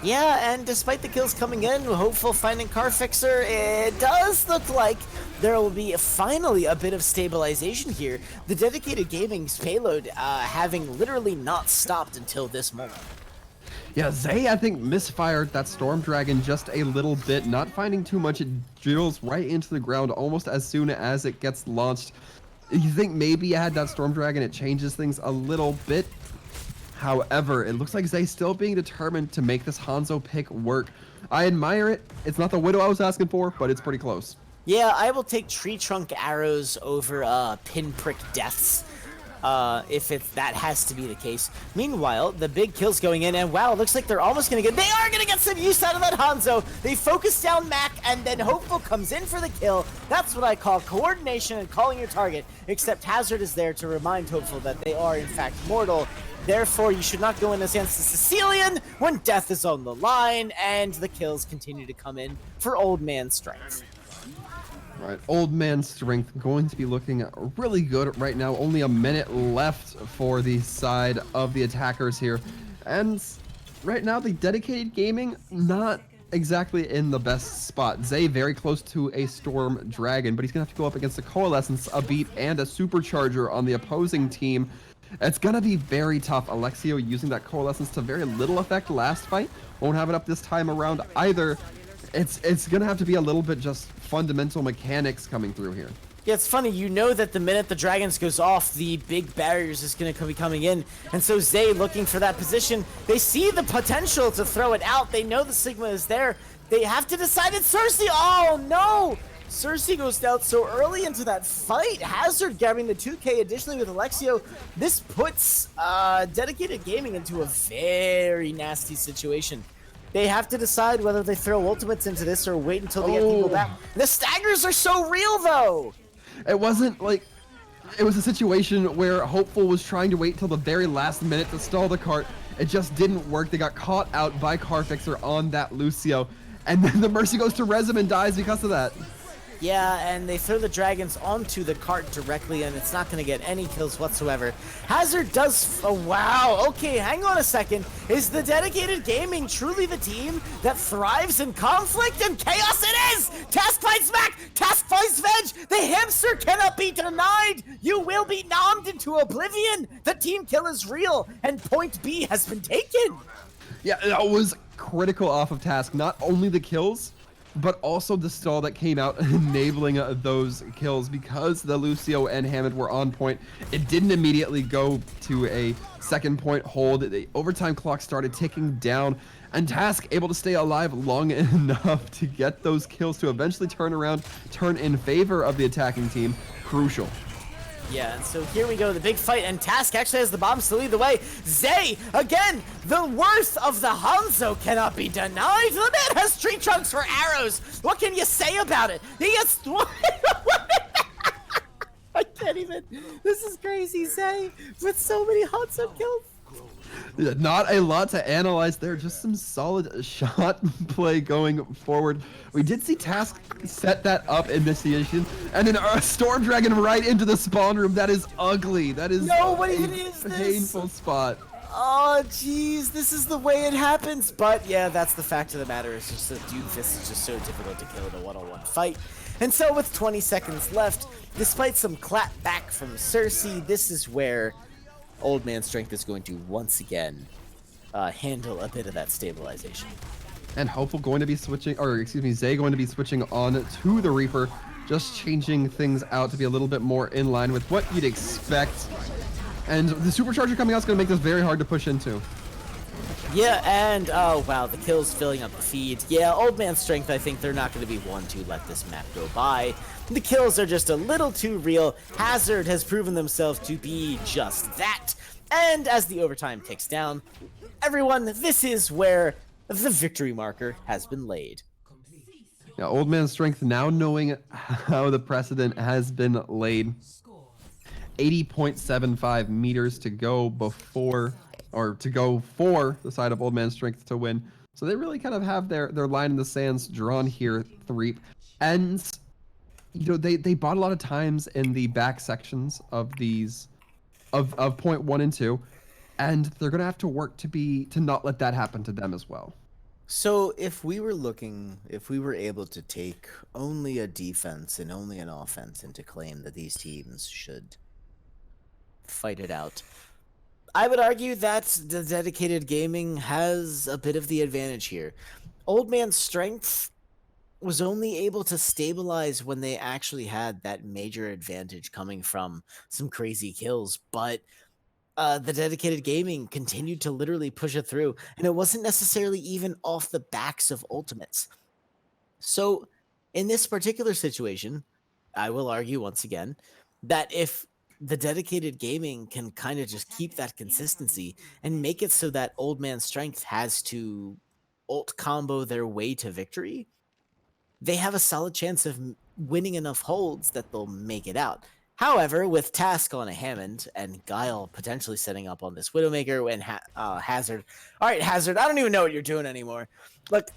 Yeah, and despite the kills coming in, hopeful finding Car Fixer, it does look like there will be finally a bit of stabilization here. The dedicated gaming's payload having literally not stopped until this moment. Yeah, Zay, I think, misfired that Storm Dragon just a little bit, not finding too much. It drills right into the ground almost as soon as it gets launched. You think maybe you had that Storm Dragon, it changes things a little bit. However, it looks like Zay still being determined to make this Hanzo pick work. I admire it. It's not the Widow I was asking for, but it's pretty close. Yeah, I will take Tree Trunk Arrows over Pinprick Deaths. If that has to be the case. Meanwhile, the big kills going in, and wow, it looks like they're almost gonna get, they are gonna get some use out of that Hanzo. They focus down Mac, and then Hopeful comes in for the kill. That's what I call coordination and calling your target, except Hazard is there to remind Hopeful that they are in fact mortal. Therefore, you should not go in against the Sicilian when death is on the line, and the kills continue to come in for Old Man Strength. Right, Old Man Strength going to be looking really good right now. Only a minute left for the side of the attackers here. And right now, the dedicated gaming, not exactly in the best spot. Zay very close to a Storm Dragon, but he's going to have to go up against a Coalescence, a Beat, and a Supercharger on the opposing team. It's going to be very tough. Alexio using that Coalescence to very little effect last fight. Won't have it up this time around either. It's going to have to be a little bit just fundamental mechanics coming through here. Yeah, it's funny. You know that the minute the Dragons goes off, the big barriers is going to be coming in. And so Zay looking for that position. They see the potential to throw it out. They know the Sigma is there. They have to decide it's Cersei. Oh, no. Cersei goes down so early into that fight. Hazard grabbing the 2K additionally with Alexio. This puts dedicated gaming into a very nasty situation. They have to decide whether they throw ultimates into this or wait until they get people back. The staggers are so real, though. It wasn't like... It was a situation where Hopeful was trying to wait till the very last minute to stall the cart. It just didn't work. They got caught out by Car Fixer on that Lucio. And then the Mercy goes to Resim and dies because of that. Yeah, and they throw the Dragons onto the cart directly, and it's not going to get any kills whatsoever. Hazard does... Oh, wow. Okay, hang on a second. Is the dedicated gaming truly the team that thrives in conflict and chaos? It is! Task fights Mac! Task fights Veg! The hamster cannot be denied! You will be nommed into oblivion! The team kill is real, and point B has been taken! Yeah, that was critical off of Task. Not only the kills, but also the stall that came out enabling those kills. Because the Lucio and Hammond were on point, it didn't immediately go to a second point hold. The overtime clock started ticking down, and Task able to stay alive long enough to get those kills to eventually turn around, turn in favor of the attacking team. Crucial. Yeah, and so here we go, the big fight, and Task actually has the bombs to lead the way. Zay, again, the worth of the Hanzo cannot be denied. The man has tree trunks for arrows. What can you say about it? He gets... I can't even... This is crazy, Zay, with so many Hanzo kills. Not a lot to analyze there, just some solid shot play going forward. We did see Task set that up in this situation, and then a Storm Dragon right into the spawn room. That is ugly. That is a painful spot. Oh, jeez, this is the way it happens. But yeah, that's the fact of the matter. It's just that Doomfist is just so difficult to kill in a one-on-one fight. And so with 20 seconds left, despite some clap back from Cersei, this is where Old Man Strength is going to once again handle a bit of that stabilization. And Hopeful going to be switching, or excuse me, Zay going to be switching on to the Reaper, just changing things out to be a little bit more in line with what you'd expect. And the Supercharger coming out is going to make this very hard to push into. Yeah, and oh wow, the kills filling up the feed. Yeah, Old Man Strength, I think they're not going to be one to let this map go by. The kills are just a little too real. Hazard has proven themselves to be just that. And as the overtime ticks down, everyone, this is where the victory marker has been laid. Yeah, Old Man Strength now knowing how the precedent has been laid. 80.75 meters to go before, or to go for the side of Old Man Strength to win. So they really kind of have their line in the sands drawn here, Threep. And, you know, they bought a lot of times in the back sections of these, of point 1 and 2. And they're going to have to work to not let that happen to them as well. So if we were able to take only a defense and only an offense and to claim that these teams should fight it out, I would argue that the dedicated gaming has a bit of the advantage here. Old Man Strength was only able to stabilize when they actually had that major advantage coming from some crazy kills, but the dedicated gaming continued to literally push it through, and it wasn't necessarily even off the backs of ultimates. So in this particular situation, I will argue once again that if the dedicated gaming can kind of just keep that consistency and make it so that Old Man Strength has to ult combo their way to victory, they have a solid chance of winning enough holds that they'll make it out. However, with Task on a Hammond and Guile potentially setting up on this Widowmaker and Hazard. All right, Hazard, I don't even know what you're doing anymore. Look,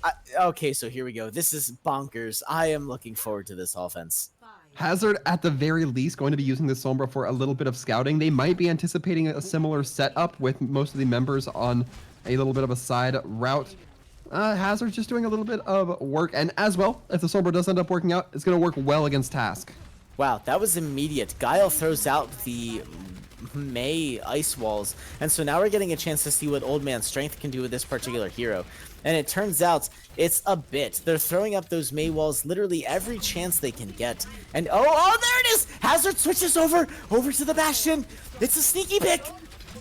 okay, so here we go. This is bonkers. I am looking forward to this offense. Hazard, at the very least, going to be using the Sombra for a little bit of scouting. They might be anticipating a similar setup with most of the members on a little bit of a side route. Hazard's just doing a little bit of work, and as well, if the Sombra does end up working out, it's going to work well against Task. Wow, that was immediate. Guile throws out the May ice walls, and so now we're getting a chance to see what Old Man Strength can do with this particular hero. And it turns out it's a bit. They're throwing up those May walls literally every chance they can get. And oh, there it is! Hazard switches over to the Bastion. It's a sneaky pick.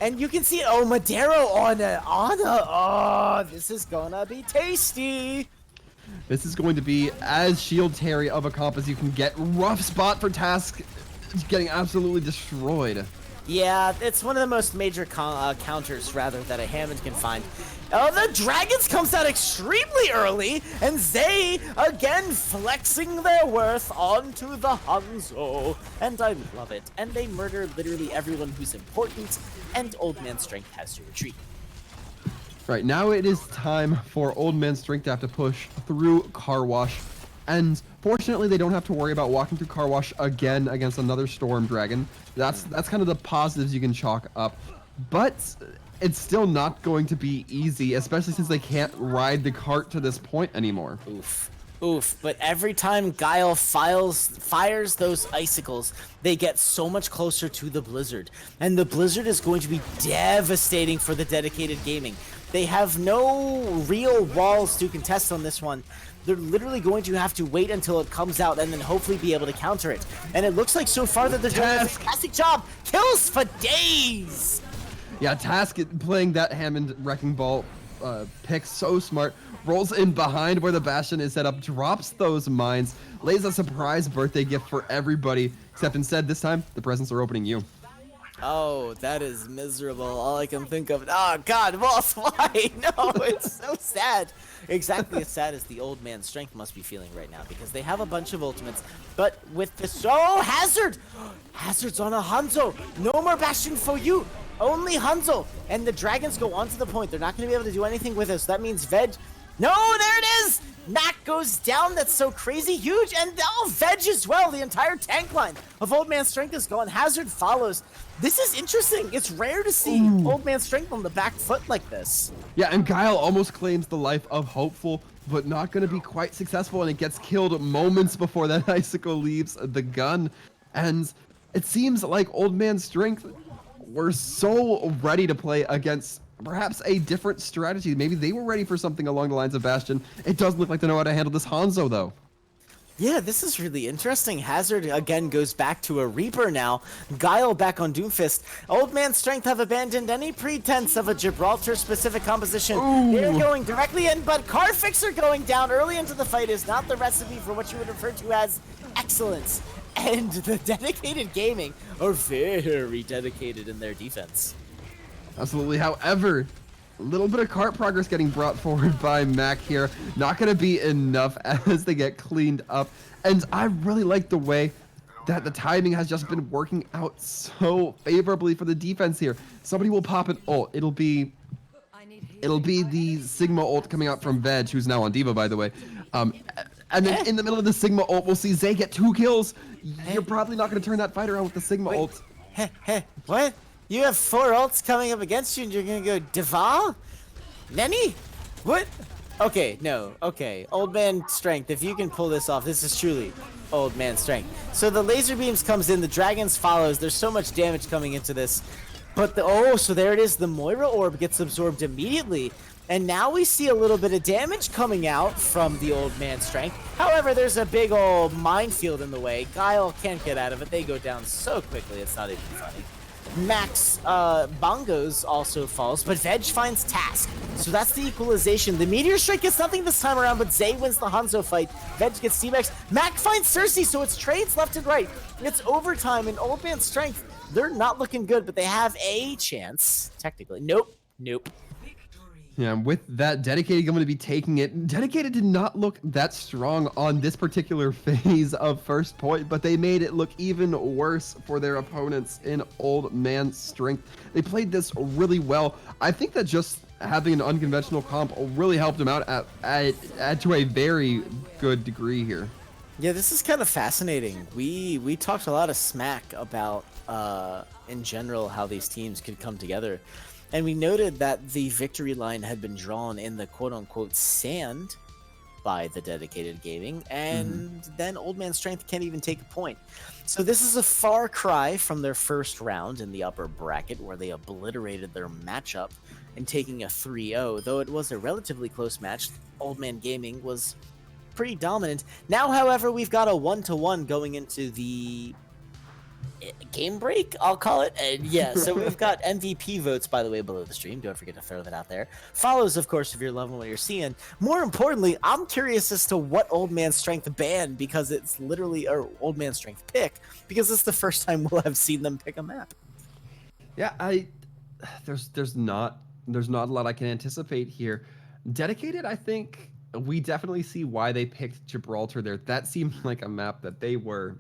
And you can see it. Oh, Madero on a, oh, this is gonna be tasty. This is going to be as shield Terry of a comp as you can get. Rough spot for Task, getting absolutely destroyed. Yeah, it's one of the most major counters, rather, that a Hammond can find. Oh, the Dragons comes out extremely early, and Zay again flexing their worth onto the Hanzo. And I love it. And they murder literally everyone who's important, and Old Man Strength has to retreat. Right, now it is time for Old Man Strength to have to push through Car Wash. And fortunately, they don't have to worry about walking through Car Wash again against another Storm Dragon. That's kind of the positives you can chalk up. But it's still not going to be easy, especially since they can't ride the cart to this point anymore. Oof, but every time Guile fires those icicles, they get so much closer to the Blizzard. And the Blizzard is going to be devastating for the dedicated gaming. They have no real walls to contest on this one. They're literally going to have to wait until it comes out and then hopefully be able to counter it. And it looks like so far that they're doing a fantastic job. Kills for days! Yeah, Task playing that Hammond Wrecking Ball pick so smart. Rolls in behind where the Bastion is set up, drops those mines, lays a surprise birthday gift for everybody, except instead this time the presents are opening you. Oh, that is miserable. All I can think of. Oh, God, Boss, why? No, it's so sad. Exactly as sad as the Old Man Strength must be feeling right now, because they have a bunch of ultimates, but with this... Oh, Hazard! Hazard's on a Hanzo. No more Bastion for you. Only Hanzo. And the Dragons go onto the point. They're not going to be able to do anything with us. That means Veg... No, there it is! Mac goes down. That's so crazy huge. And Veg as well. The entire tank line of Old Man Strength is gone. Hazard follows. This is interesting. It's rare to see Old Man Strength on the back foot like this. Yeah, and Guile almost claims the life of Hopeful, but not going to be quite successful, and it gets killed moments before that icicle leaves the gun. And it seems like Old Man Strength were so ready to play against perhaps a different strategy. Maybe they were ready for something along the lines of Bastion. It doesn't look like they know how to handle this Hanzo, though. Yeah, this is really interesting. Hazard again goes back to a Reaper now. Guile back on Doomfist. Old Man Strength have abandoned any pretense of a Gibraltar-specific composition. They're Ooh. going directly in, but Carfixer going down early into the fight is not the recipe for what you would refer to as excellence. And the dedicated gaming are very dedicated in their defense. Absolutely. However, a little bit of cart progress getting brought forward by Mac here. Not going to be enough as they get cleaned up. And I really like the way that the timing has just been working out so favorably for the defense here. Somebody will pop an ult. It'll be the Sigma ult coming out from Veg, who's now on Diva, by the way. And then in the middle of the Sigma ult, we'll see Zay get 2 kills. You're probably not going to turn that fight around with the Sigma ult. What? You have 4 ults coming up against you and you're gonna go Deval? Nenny? What? Okay, no, okay. Old Man Strength, if you can pull this off, this is truly Old Man Strength. So the laser beams comes in, the dragons follows, there's so much damage coming into this. But so there it is, the Moira orb gets absorbed immediately. And now we see a little bit of damage coming out from the Old Man Strength. However, there's a big old minefield in the way. Guile can't get out of it, they go down so quickly, it's not even funny. Max Bongos also falls, but Veg finds Task. So that's the equalization. The Meteor Strike gets nothing this time around, but Zay wins the Hanzo fight. Veg gets T-Max. Mac finds Cersei, so it's trades left and right. It's overtime, and Old Man Strength, they're not looking good, but they have a chance. Technically. Nope. Yeah, with that, Dedicated going to be taking it. Dedicated did not look that strong on this particular phase of first point, but they made it look even worse for their opponents in Old Man Strength. They played this really well. I think that just having an unconventional comp really helped them out to a very good degree here. Yeah, this is kind of fascinating. We talked a lot of smack about, in general, how these teams could come together. And we noted that the victory line had been drawn in the quote-unquote sand by the dedicated gaming, and then Old Man Strength can't even take a point. So this is a far cry from their first round in the upper bracket, where they obliterated their matchup and taking a 3-0. Though it was a relatively close match, Old Man Gaming was pretty dominant. Now, however, we've got a 1-1 going into the game break, I'll call it. And yeah, so we've got MVP votes, by the way, below the stream. Don't forget to throw that out there. Follows, of course, if you're loving what you're seeing. More importantly, I'm curious as to what Old Man Strength ban, because it's literally, or Old Man Strength pick, because it's the first time we'll have seen them pick a map. Yeah, there's not a lot I can anticipate here. Dedicated, I think we definitely see why they picked Gibraltar there. That seemed like a map that they were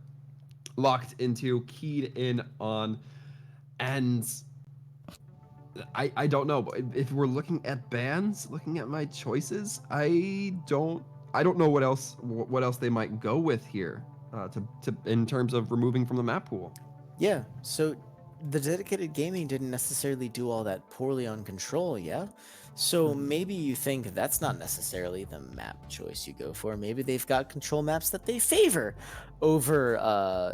locked into, keyed in on, and I don't know. If we're looking at bans, looking at my choices, I don't know what else they might go with here to in terms of removing from the map pool. Yeah, so the dedicated gaming didn't necessarily do all that poorly on Control, yeah? So maybe you think that's not necessarily the map choice you go for. Maybe they've got Control maps that they favor over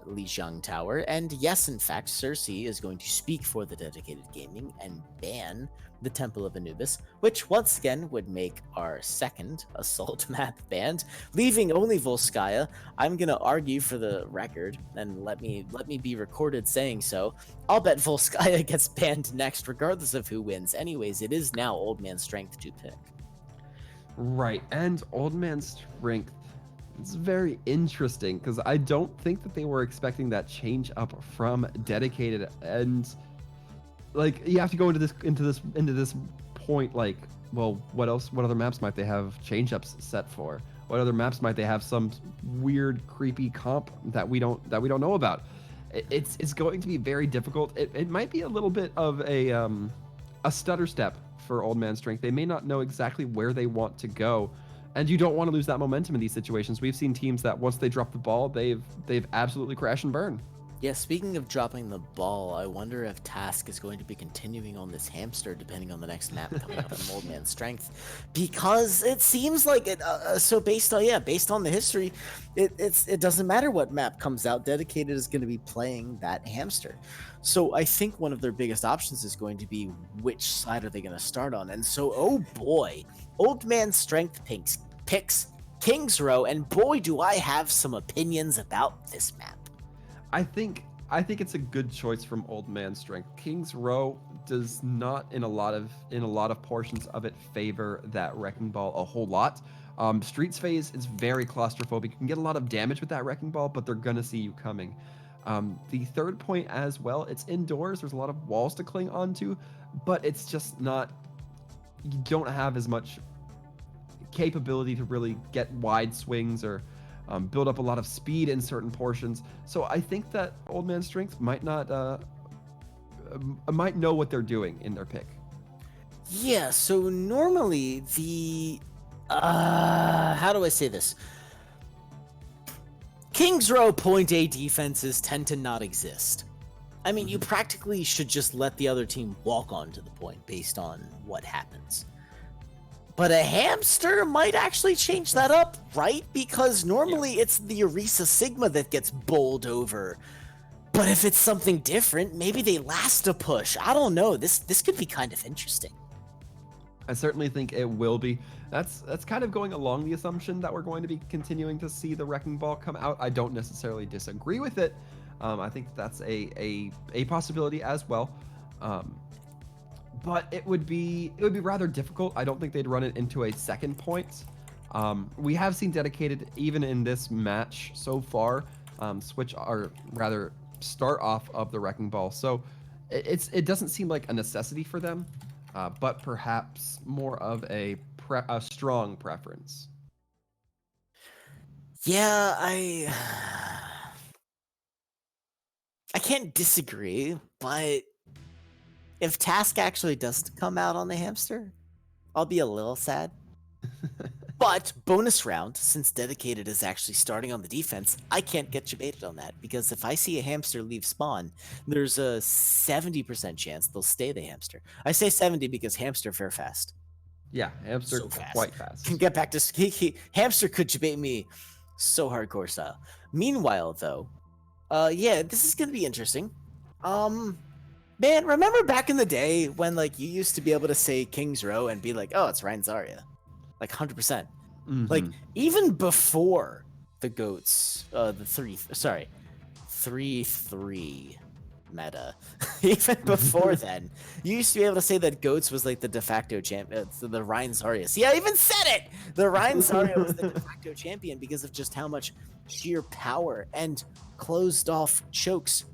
Lijiang Tower. And yes, in fact, Cersei is going to speak for the dedicated gaming and ban the Temple of Anubis, which once again would make our second assault map banned, leaving only Volskaya. I'm gonna argue for the record, and let me be recorded saying so. I'll bet Volskaya gets banned next, regardless of who wins. Anyways, it is now Old Man Strength to pick. Right, and Old Man Strength. It's very interesting because I don't think that they were expecting that change up from Dedicated, and like you have to go into this point like, well, what other maps might they have change ups set for? What other maps might they have some weird creepy comp that we don't know about? It's going to be very difficult. It might be a little bit of a stutter step for Old Man Strength. They may not know exactly where they want to go, and you don't want to lose that momentum in these situations. We've seen teams that once they drop the ball, they've absolutely crash and burn. Yeah, speaking of dropping the ball, I wonder if Task is going to be continuing on this hamster depending on the next map coming up from Old Man Strength, because it seems like it. So based on the history, it doesn't matter what map comes out. Dedicated is going to be playing that hamster. So I think one of their biggest options is going to be which side are they going to start on. And so, oh boy, Old Man Strength picks King's Row, and boy, do I have some opinions about this map. I think it's a good choice from Old Man Strength. King's Row does not in a lot of portions of it favor that Wrecking Ball a whole lot. Streets phase is very claustrophobic. You can get a lot of damage with that Wrecking Ball, but they're gonna see you coming. The third point as well, it's indoors. There's a lot of walls to cling onto, but it's just not. You don't have as much capability to really get wide swings or build up a lot of speed in certain portions. So I think that Old Man Strength might know what they're doing in their pick. Yeah, so normally the how do I say this? King's Row point A defenses tend to not exist. I mean, you practically should just let the other team walk onto the point based on what happens. But a hamster might actually change that up, right? Because normally it's the Orisa Sigma that gets bowled over. But if it's something different, maybe they last a push. I don't know. This could be kind of interesting. I certainly think it will be. That's kind of going along the assumption that we're going to be continuing to see the Wrecking Ball come out. I don't necessarily disagree with it. I think that's a possibility as well. But it would be rather difficult. I don't think they'd run it into a second point. We have seen Dedicated, even in this match so far, switch or rather start off of the Wrecking Ball. So it doesn't seem like a necessity for them, but perhaps more of a strong preference. Yeah, I can't disagree, but if Task actually does come out on the hamster, I'll be a little sad. But bonus round, since Dedicated is actually starting on the defense, I can't get debated on that, because if I see a hamster leave spawn, there's a 70% chance they'll stay the hamster. I say 70 because hamster fair fast. Yeah, hamster So fast. quite fast. Can get back to hamster could debate me so hardcore style. Meanwhile, though, yeah, this is gonna be interesting. Man, remember back in the day when like you used to be able to say King's Row and be like, oh, it's Ryan Zarya, like 100%. Like even before the goats, the 3-3 meta, even before then, you used to be able to say that goats was like the de facto champion, the Ryan Zarya. See, I even said it. The Ryan Zarya was the de facto champion because of just how much sheer power and closed off chokes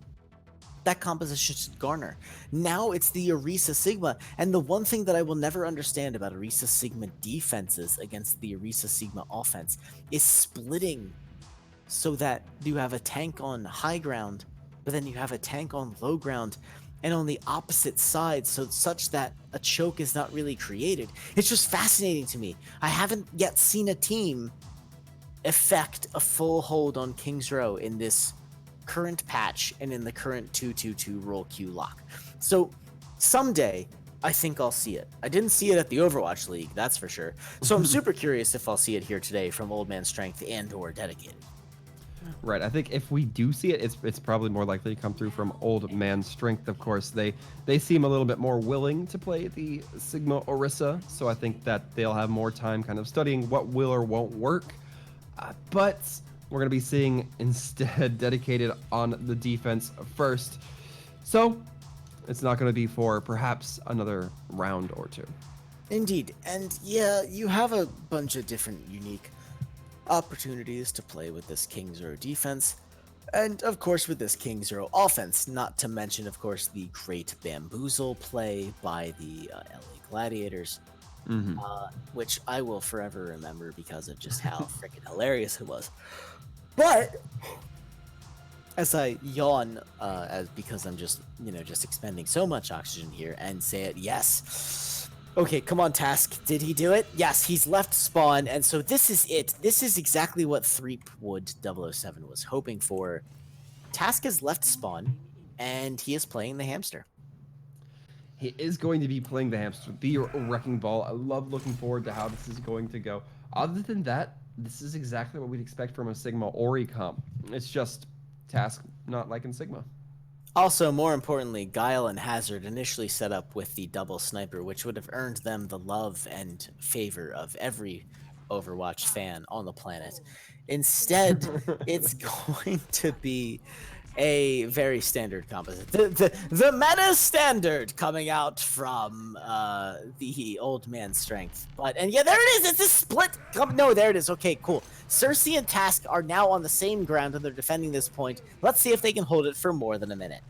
that composition should garner. Now it's the Orisa Sigma, and the one thing that I will never understand about Orisa Sigma defenses against the Orisa Sigma offense is splitting so that you have a tank on high ground, but then you have a tank on low ground, and on the opposite side, so such that a choke is not really created. It's just fascinating to me. I haven't yet seen a team effect a full hold on King's Row in this current patch and in the current 2-2-2 roll Q lock. So someday I think I'll see it. I didn't see it at the Overwatch League, that's for sure. So I'm super curious if I'll see it here today from Old Man Strength and or Dedicated. Right. I think if we do see it, it's probably more likely to come through from Old Man Strength. Of course, they seem a little bit more willing to play the Sigma Orisa, so I think that they'll have more time kind of studying what will or won't work. But we're going to be seeing instead Dedicated on the defense first. So it's not going to be for perhaps another round or two. Indeed. And yeah, you have a bunch of different unique opportunities to play with this King's Row defense. And of course with this King's Row offense, not to mention of course the great bamboozle play by the LA Gladiators. Which I will forever remember because of just how freaking hilarious it was. But as I yawn, because I'm just expending so much oxygen here, and say it, yes. Okay, come on, Task. Did he do it? Yes, he's left spawn, and so this is it. This is exactly what Threepwood 007 was hoping for. Task has left spawn, and he is playing the hamster. He is going to be playing the hamster, the Wrecking Ball. I love looking forward to how this is going to go. Other than that, this is exactly what we'd expect from a Sigma Ori comp. It's just Task not liking Sigma. Also, more importantly, Guile and Hazard initially set up with the double sniper, which would have earned them the love and favor of every Overwatch fan on the planet. Instead, it's going to be a very standard composite. The meta standard coming out from the old man strength. And yeah, there it is. It's a split. No, there it is. Okay, cool. Cersei and Task are now on the same ground and they're defending this point. Let's see if they can hold it for more than a minute.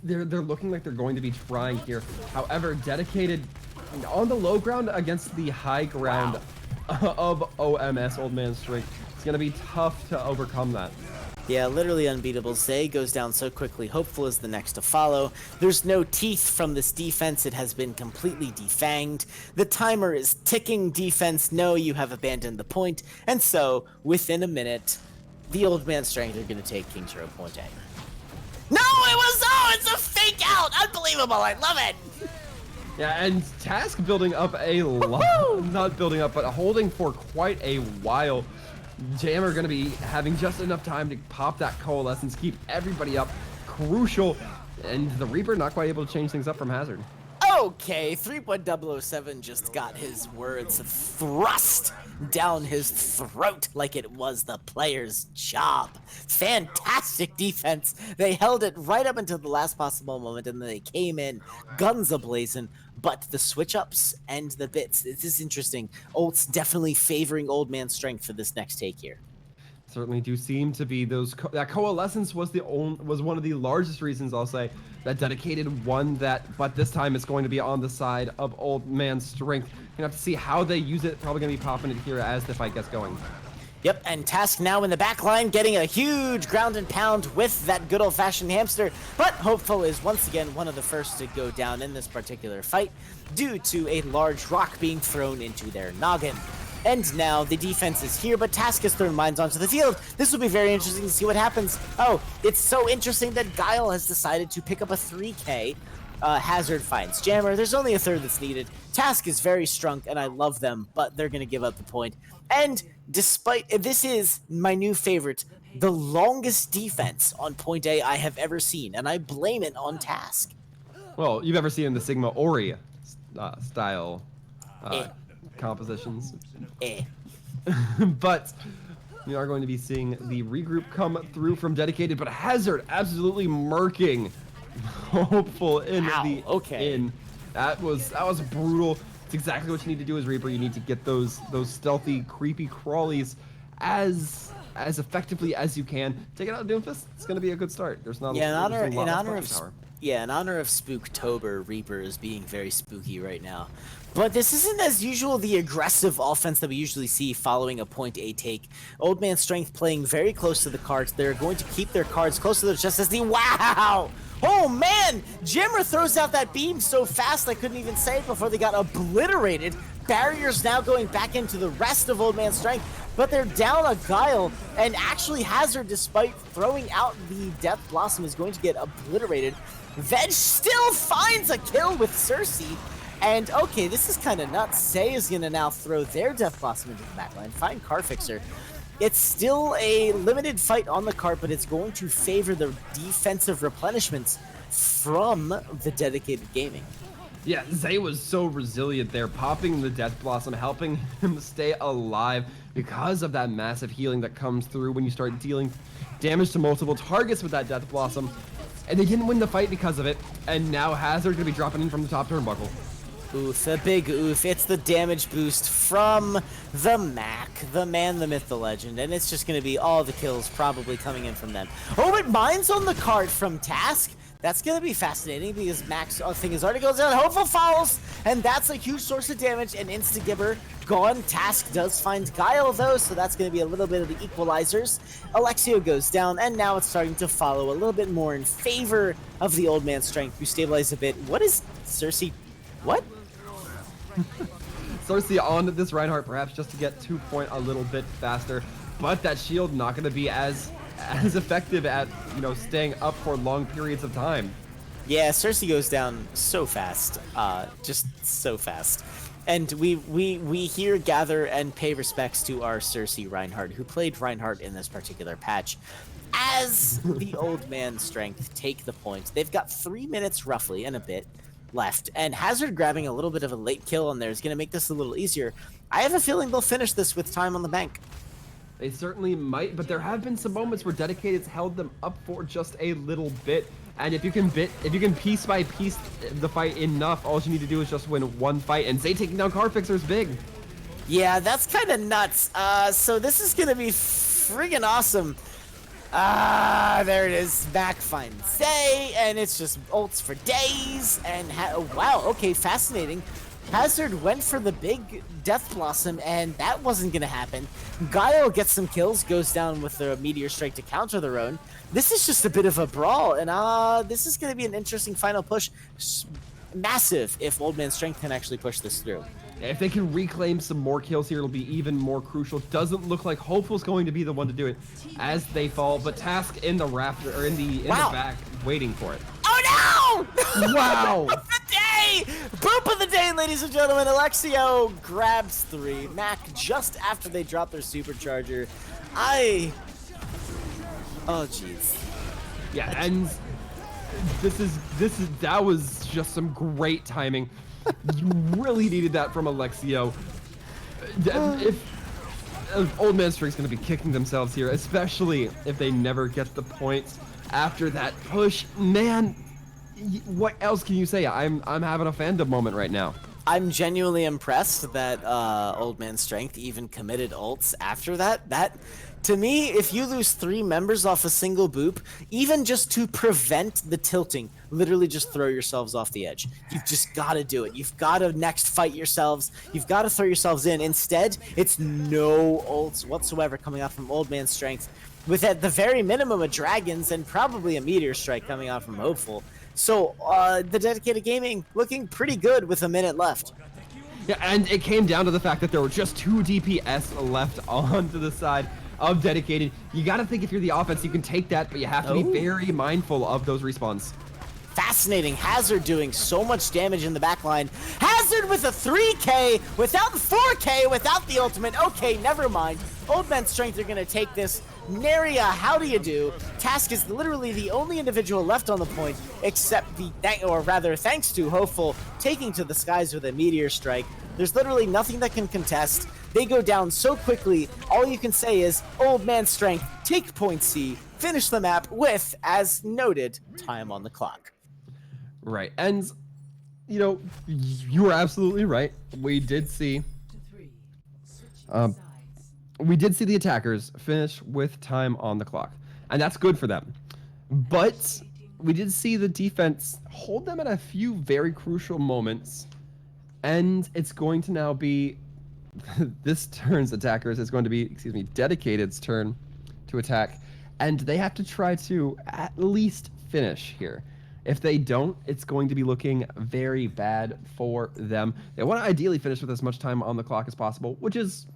They're looking like they're going to be trying here. However, Dedicated on the low ground against the high ground of OMS, Old Man Strength. It's going to be tough to overcome that. Yeah, literally unbeatable. Zay goes down so quickly. Hopeful is the next to follow. There's no teeth from this defense. It has been completely defanged. The timer is ticking. Defense, no, you have abandoned the point. And so, within a minute, the Old Man Strength are going to take King's Row point A. No, it's a fake out. Unbelievable. I love it. Yeah, and Task building up a lot, not building up, but holding for quite a while. Jammer going to be having just enough time to pop that Coalescence, keep everybody up. Crucial. And the Reaper not quite able to change things up from Hazard. Okay, 3.007 just got his words thrust down his throat like it was the player's job. Fantastic defense. They held it right up until the last possible moment, and then they came in guns a-blazing. But the switch-ups and the bits, this is interesting. Ult's definitely favoring Old Man Strength for this next take here. Certainly do seem to be those. That Coalescence was one of the largest reasons, I'll say, that Dedicated won that. But this time it's going to be on the side of Old Man Strength. You're gonna have to see how they use it. Probably gonna be popping it here as the fight gets going. Yep, and Task now in the back line getting a huge ground and pound with that good old-fashioned hamster, but Hopeful is once again one of the first to go down in this particular fight due to a large rock being thrown into their noggin. And now the defense is here, but Task has thrown mines onto the field. This will be very interesting to see what happens. Oh, it's so interesting that Guile has decided to pick up a 3K. Hazard finds Jammer. There's only a third that's needed. Task is very strong, and I love them, but they're going to give up the point. And despite, this is my new favorite, the longest defense on point A I have ever seen, and I blame it on Task. Well, you've ever seen the Sigma Ori style compositions. But we are going to be seeing the regroup come through from Dedicated, but Hazard absolutely murking Hopeful in in. That was brutal. It's exactly what you need to do as Reaper. You need to get those stealthy, creepy crawlies as effectively as you can. Take it out of Doomfist. It's going to be a good start. There's not in honor of Spooktober, Reaper is being very spooky right now. But this isn't, as usual, the aggressive offense that we usually see following a point A take. Old Man Strength playing very close to the cards. They're going to keep their cards close to their chest as the wow! Oh man! Jimmer throws out that beam so fast I couldn't even say it before they got obliterated. Barriers now going back into the rest of Old Man Strength, but they're down a Guile, and actually Hazard, despite throwing out the Death Blossom, is going to get obliterated. Veg still finds a kill with Cersei. And okay, this is kind of nuts. Say is going to now throw their Death Blossom into the backline. Find Card Fixer. It's still a limited fight on the cart, but it's going to favor the defensive replenishments from the Dedicated Gaming. Yeah, Zay was so resilient there, popping the Death Blossom, helping him stay alive because of that massive healing that comes through when you start dealing damage to multiple targets with that Death Blossom. And they didn't win the fight because of it, and now Hazard going to be dropping in from the top turnbuckle. Oof, a big oof. It's the damage boost from the Mac, the man, the myth, the legend, and it's just going to be all the kills probably coming in from them. Oh, but mine's on the card from Task. That's going to be fascinating because Mac's thing is already goes down. Hopeful falls, and that's a huge source of damage, and Insta-Gibber gone. Task does find Guile, though, so that's going to be a little bit of the equalizers. Alexio goes down, and now it's starting to follow a little bit more in favor of the Old Man Strength, who stabilized a bit. What is Cersei? What? Cersei on this Reinhardt, perhaps just to get 2 point a little bit faster, but that shield not going to be as effective at, staying up for long periods of time. Yeah, Cersei goes down so fast, just so fast. And we here gather and pay respects to our Cersei Reinhardt, who played Reinhardt in this particular patch. As the Old Man Strength take the point, they've got 3 minutes roughly and a bit left, and Hazard grabbing a little bit of a late kill on there is going to make this a little easier. I have a feeling they'll finish this with time on the bank. They certainly might, but there have been some moments where Dedicated's held them up for just a little bit. And if you can piece by piece the fight enough, all you need to do is just win one fight. And Zay taking down Car Fixer's big. Yeah, that's kind of nuts. So this is gonna be friggin' awesome. There it is. Back finds Zay, and it's just ults for days. And wow, okay, fascinating. Hazard went for the big Death Blossom, and that wasn't gonna happen. Guile gets some kills, goes down with the Meteor Strike to counter their own. This is just a bit of a brawl, and this is gonna be an interesting final push. Massive if Old Man Strength can actually push this through. If they can reclaim some more kills here, it'll be even more crucial. Doesn't look like Hopeful's going to be the one to do it as they fall, but Task in the raptor or in the back waiting for it. Oh no! Wow! Boop of the day! Boop of the day, ladies and gentlemen. Alexio grabs 3. Mac just after they drop their supercharger. Oh jeez. Yeah, and that was just some great timing. You really needed that from Alexio. If Old Man Strength's gonna be kicking themselves here, especially if they never get the points after that push. Man, what else can you say? I'm having a fandom moment right now. I'm genuinely impressed that Old Man Strength even committed ults after that. That, to me, if you lose 3 members off a single boop, even just to prevent the tilting, literally just throw yourselves off the edge. You've just got to do it. You've got to next fight yourselves. You've got to throw yourselves in. Instead, it's no ults whatsoever coming out from Old Man Strength, with at the very minimum a Dragons and probably a Meteor Strike coming out from Hopeful. So the Dedicated Gaming looking pretty good with a minute left. Yeah, and it came down to the fact that there were just 2 DPS left onto the side of Dedicated. You got to think if you're the offense, you can take that, but you have to be very mindful of those respawns. Fascinating. Hazard doing so much damage in the backline. Hazard with a 3K, without the 4K, without the ultimate. Okay, never mind. Old Man Strength are going to take this. Naria, how do you do? Task is literally the only individual left on the point, except thanks to Hopeful taking to the skies with a Meteor Strike. There's literally nothing that can contest. They go down so quickly, all you can say is, Old Man Strength, take point C, finish the map with, as noted, time on the clock. Right, and, you know, you were absolutely right. We did see the attackers finish with time on the clock, and that's good for them. But we did see the defense hold them at a few very crucial moments, and it's going to now be this turn's attackers is going to be, Dedicated's turn to attack, and they have to try to at least finish here. If they don't, it's going to be looking very bad for them. They want to ideally finish with as much time on the clock as possible, which is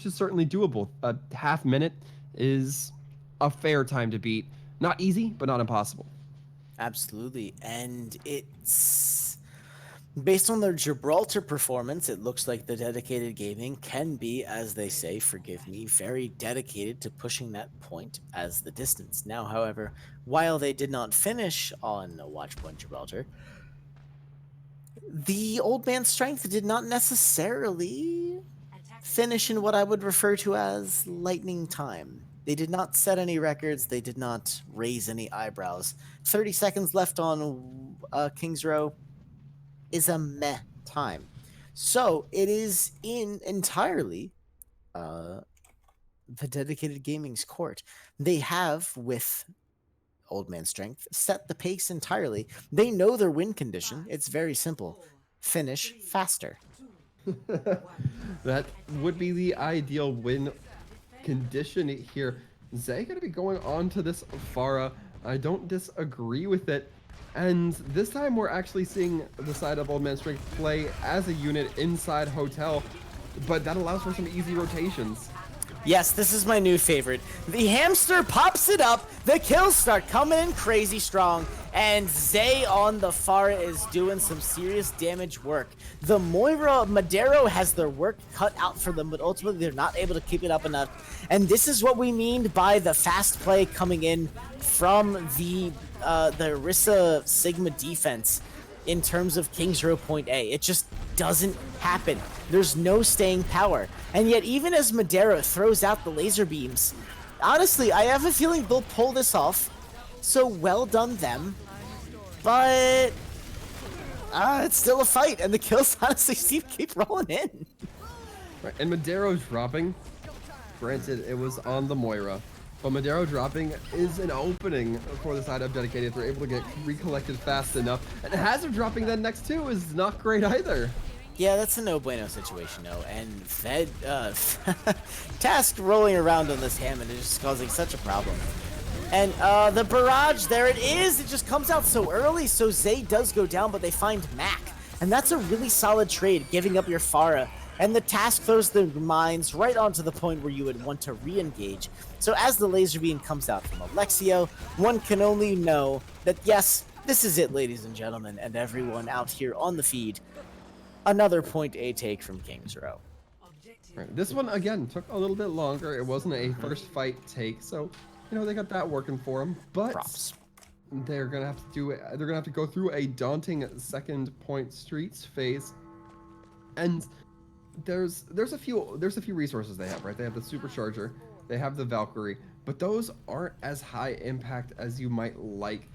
certainly doable. A half minute is a fair time to beat. Not easy, but not impossible. Absolutely, and it's based on their Gibraltar performance, it looks like the Dedicated Gaming can be, as they say, forgive me, very dedicated to pushing that point as the distance. Now, however, while they did not finish on Watch Point Gibraltar, the Old Man Strength did not necessarily finish in what I would refer to as lightning time. They did not set any records. They did not raise any eyebrows. 30 seconds left on King's Row is a meh time. So it is entirely the Dedicated Gaming's court. They have, with Old Man Strength, set the pace entirely. They know their win condition. It's very simple. Finish faster. That would be the ideal win condition here. Zay going to be going on to this Pharah. I don't disagree with it. And this time we're actually seeing the side of Old Man Strength play as a unit inside Hotel, but that allows for some easy rotations. Yes, this is my new favorite. The hamster pops it up, the kills start coming in crazy strong, and Zay on the Pharah is doing some serious damage work. The Madero has their work cut out for them, but ultimately they're not able to keep it up enough. And this is what we mean by the fast play coming in from the Orisa Sigma defense. in terms of King's Row Point A. It just doesn't happen. There's no staying power. And yet, even as Madero throws out the laser beams, honestly, I have a feeling they'll pull this off. So well done them. But it's still a fight, and the kills honestly keep rolling in. Right, and Madero dropping. Granted, it was on the Moira, but Madero dropping is an opening for the side of Dedicated if they're able to get recollected fast enough. And Hazard dropping that next two is not great either. Yeah, that's a no bueno situation, though. And Fed, Task rolling around on this Hammond is just causing such a problem. And the barrage, there it is. It just comes out so early, so Zay does go down, but they find Mac. And that's a really solid trade, giving up your Pharah. And the Task throws the mines right onto the point where you would want to re-engage. So as the laser beam comes out from Alexio, one can only know that yes, this is it, ladies and gentlemen, and everyone out here on the feed. Another Point A take from King's Row. Right, this one, again, took a little bit longer. It wasn't a first fight take, so, you know, they got that working for them. But Props. they're gonna have to do it. They're gonna have to go through a daunting second point streets phase, and there's a few resources they have, right? They have the supercharger, they have the Valkyrie, but those aren't as high impact as you might like.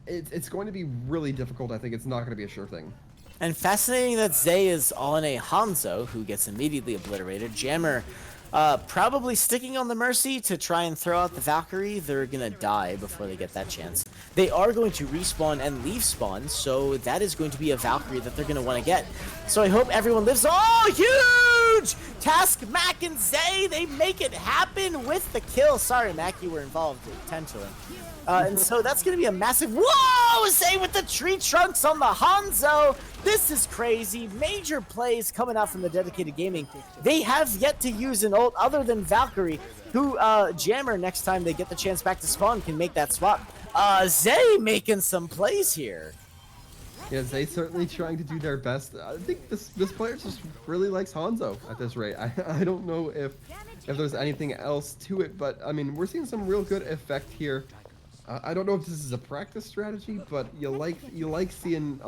It's going to be really difficult. I think it's not going to be a sure thing. And fascinating that Zay is on a Hanzo, who gets immediately obliterated. Jammer probably sticking on the Mercy to try and throw out the Valkyrie. They're gonna die before they get that chance. They are going to respawn and leave spawn, so that is going to be a Valkyrie that they're gonna want to get. So I hope everyone lives. Oh, huge! Task, Mac, and Zay, they make it happen with the kill. Sorry, Mac, you were involved potentially. And so that's going to be a massive... Whoa! Zay with the tree trunks on the Hanzo! This is crazy. Major plays coming out from the Dedicated Gaming. They have yet to use an ult other than Valkyrie, who Jammer, next time they get the chance back to spawn, can make that swap. Zay making some plays here. Yeah, Zay certainly trying to do their best. I think this player just really likes Hanzo at this rate. I don't know if there's anything else to it, but I mean, we're seeing some real good effect here. I don't know if this is a practice strategy, but you like seeing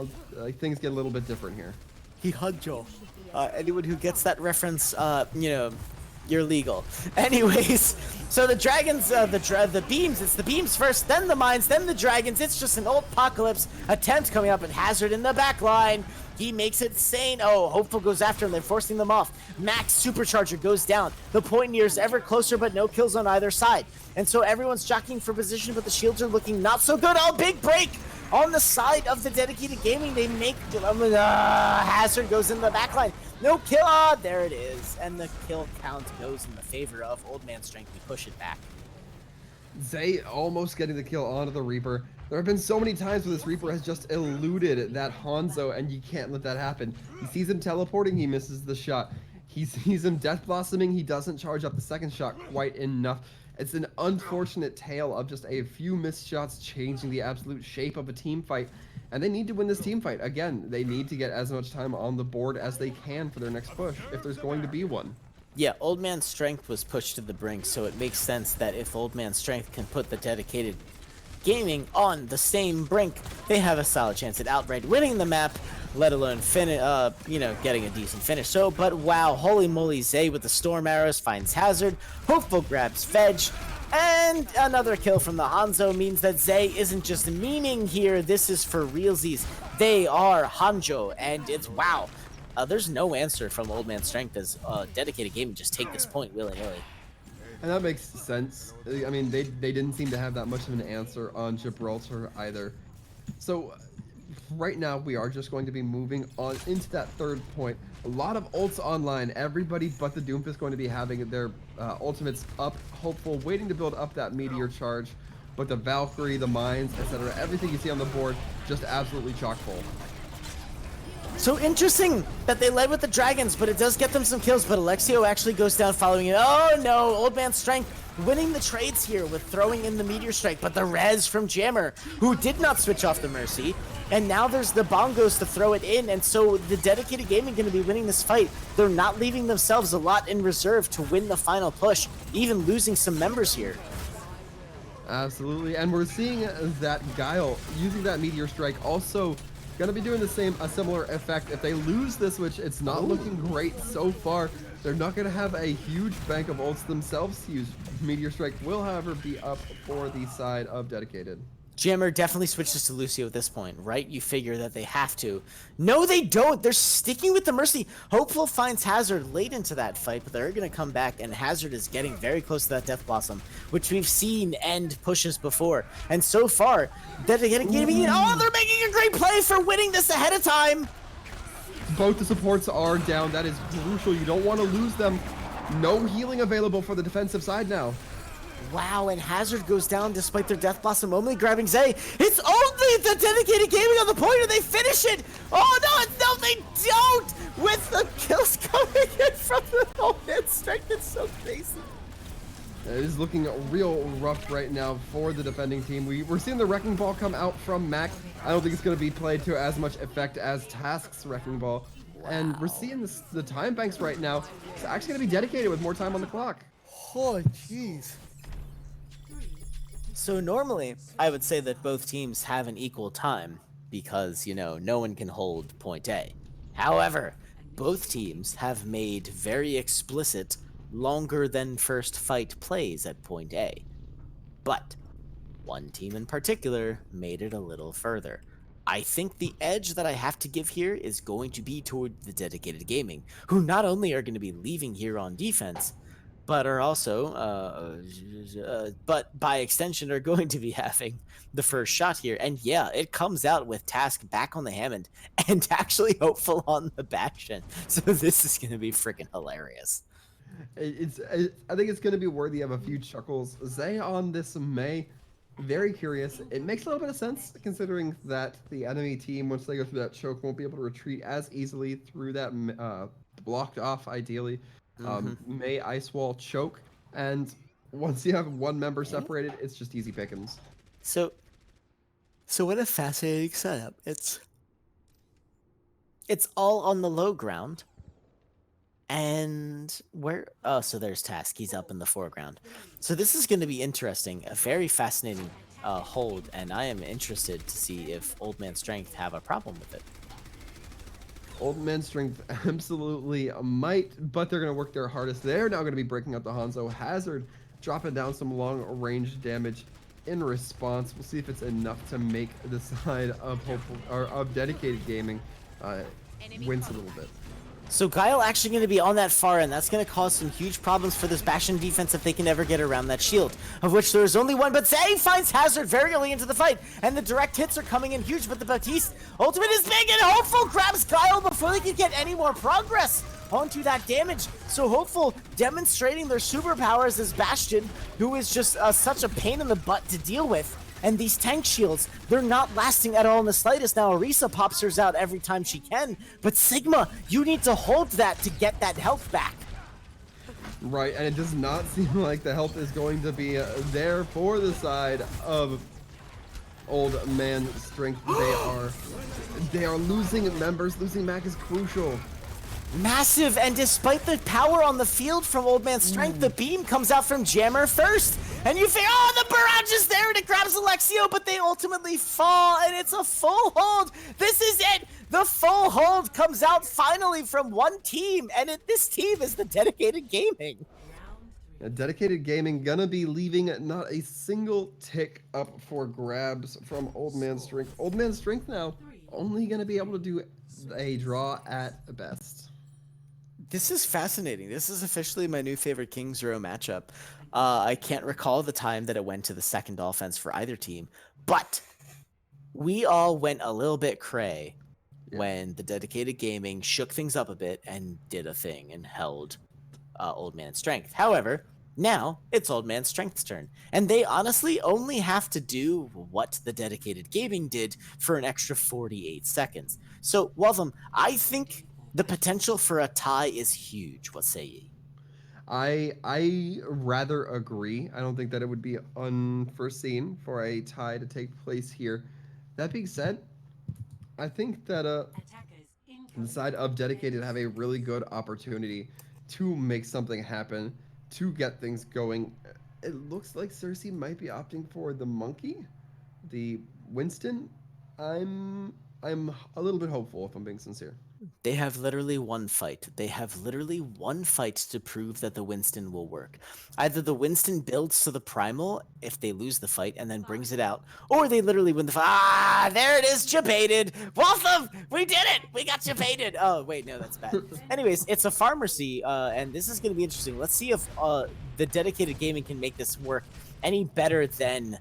things get a little bit different here. He Hanjo. Anyone who gets that reference, you know, you're legal. Anyways, so the dragons, the beams, it's the beams first, then the mines, then the dragons. It's just an old apocalypse attempt coming up, and Hazard in the back line. He makes it sane. Oh, Hopeful goes after him. They're forcing them off. Max Supercharger goes down. The point near is ever closer, but no kills on either side. And so everyone's jockeying for position, but the shields are looking not so good. Oh, big break on the side of the Dedicated Gaming. They make... Hazard goes in the back line. No kill. There it is. And the kill count goes in the favor of Old Man Strength. We push it back. Zay almost getting the kill onto the Reaper. There have been so many times where this Reaper has just eluded that Hanzo, and you can't let that happen. He sees him teleporting, he misses the shot. He sees him Death Blossoming, he doesn't charge up the second shot quite enough. It's an unfortunate tale of just a few missed shots changing the absolute shape of a team fight. And they need to win this team fight. Again, they need to get as much time on the board as they can for their next push, if there's going to be one. Yeah, Old Man Strength was pushed to the brink, so it makes sense that if Old Man Strength can put the Dedicated Gaming on the same brink, they have a solid chance at outright winning the map, let alone you know, getting a decent finish. So, but wow, holy moly, Zay with the Storm Arrows finds Hazard, Hopeful grabs Fedge, and another kill from the Hanzo means that Zay isn't just memeing here, this is for realsies. They are Hanjo, and it's wow. There's no answer from Old Man Strength as Dedicated Gaming just take this point willy-nilly. And that makes sense. I mean, they didn't seem to have that much of an answer on Gibraltar either. So right now we are just going to be moving on into that third point. A lot of ults online. Everybody but the Doomfist going to be having their ultimates up. Hopeful, waiting to build up that meteor charge. But the Valkyrie, the mines, etc., everything you see on the board, just absolutely chock full. So interesting that they led with the dragons, but it does get them some kills, but Alexio actually goes down following it. Oh no, Old Man Strength winning the trades here with throwing in the Meteor Strike, but the res from Jammer, who did not switch off the Mercy, and now there's the bongos to throw it in, and so the Dedicated Gaming going to be winning this fight. They're not leaving themselves a lot in reserve to win the final push, even losing some members here. Absolutely, and we're seeing that Guile using that Meteor Strike also Gonna be doing a similar effect. If they lose this, which it's not looking great so far, they're not gonna have a huge bank of ults themselves to use. Meteor Strike will, however, be up for the side of Dedicated. Jammer definitely switches to Lucio at this point, right? You figure that they have to. No, they don't. They're sticking with the Mercy. Hopeful finds Hazard late into that fight, but they're going to come back, and Hazard is getting very close to that Death Blossom, which we've seen end pushes before. And so far, they're getting they're making a great play for winning this ahead of time. Both the supports are down. That is crucial. You don't want to lose them. No healing available for the defensive side now. Wow, and Hazard goes down despite their Death Blossom only grabbing Zay. It's only the Dedicated Gaming on the point, and they finish it! Oh no, they don't! With the kills coming in from the Old-Man Strength, it's so crazy. It is looking real rough right now for the defending team. We're seeing the Wrecking Ball come out from Mac. I don't think it's going to be played to as much effect as Task's Wrecking Ball. Wow. And we're seeing the time banks right now. It's actually going to be Dedicated with more time on the clock. Oh, jeez. So normally, I would say that both teams have an equal time because, you know, no one can hold point A. However, both teams have made very explicit longer than first fight plays at point A. But one team in particular made it a little further. I think the edge that I have to give here is going to be toward the Dedicated Gaming, who not only are going to be leaving here on defense, but are also, but by extension are going to be having the first shot here. And yeah, it comes out with Task back on the Hammond and actually Hopeful on the Bastion. So this is going to be freaking hilarious. I think it's going to be worthy of a few chuckles. Zay on this May, very curious. It makes a little bit of sense considering that the enemy team, once they go through that choke, won't be able to retreat as easily through that blocked off, ideally. May Ice Wall choke, and once you have one member separated, it's just easy pickings. So what a fascinating setup. It's all on the low ground, and so there's Task. He's up in the foreground. So this is going to be interesting. A very fascinating hold, and I am interested to see if Old Man Strength have a problem with it. Old Man Strength absolutely might, but they're going to work their hardest. They're now going to be breaking up the Hanzo. Hazard dropping down some long-range damage in response. We'll see if it's enough to make the side of Dedicated Gaming wince a little bit. So Guile actually going to be on that far end. That's going to cause some huge problems for this Bastion defense if they can ever get around that shield, of which there is only one. But Zay finds Hazard very early into the fight, and the direct hits are coming in huge, but the Baptiste ultimate is big, and Hopeful grabs Guile before they can get any more progress onto that damage. So Hopeful demonstrating their superpowers as Bastion, who is just such a pain in the butt to deal with. And these tank shields, they're not lasting at all in the slightest. Now, Orisa pops hers out every time she can, but Sigma, you need to hold that to get that health back. Right, and it does not seem like the health is going to be there for the side of Old Man Strength. They are losing members. Losing Mac is crucial. Massive, and despite the power on the field from Old Man Strength, the beam comes out from Jammer first. And you think, oh, the barrage is there, and it grabs Alexio, but they ultimately fall, and it's a full hold. This is it. The full hold comes out finally from one team, and this team is the Dedicated Gaming. Dedicated Gaming gonna be leaving not a single tick up for grabs from Old Man Strength. Old Man Strength now only gonna be able to do a draw at best. This is fascinating. This is officially my new favorite Kings Row matchup. I can't recall the time that it went to the second offense for either team, but we all went a little bit cray when the Dedicated Gaming shook things up a bit and did a thing and held Old Man Strength. However, now it's Old Man Strength's turn, and they honestly only have to do what the Dedicated Gaming did for an extra 48 seconds. So, Welcome, I think the potential for a tie is huge. What say ye? I rather agree. I don't think that it would be unforeseen for a tie to take place here. That being said, I think that the side of Dedicated have a really good opportunity to make something happen, to get things going. It looks like Cersei might be opting for the monkey, the Winston. I'm I'm a little bit hopeful if I'm being sincere. They have literally one fight. They have literally one fight to prove that the Winston will work. Either the Winston builds to the primal if they lose the fight and then brings it out, or they literally win the fight. Ah, there it is, Japated. Waltham, we did it. We got Japated. Oh, wait, no, that's bad. Anyways, it's a pharmacy, and this is going to be interesting. Let's see if the dedicated gaming can make this work any better than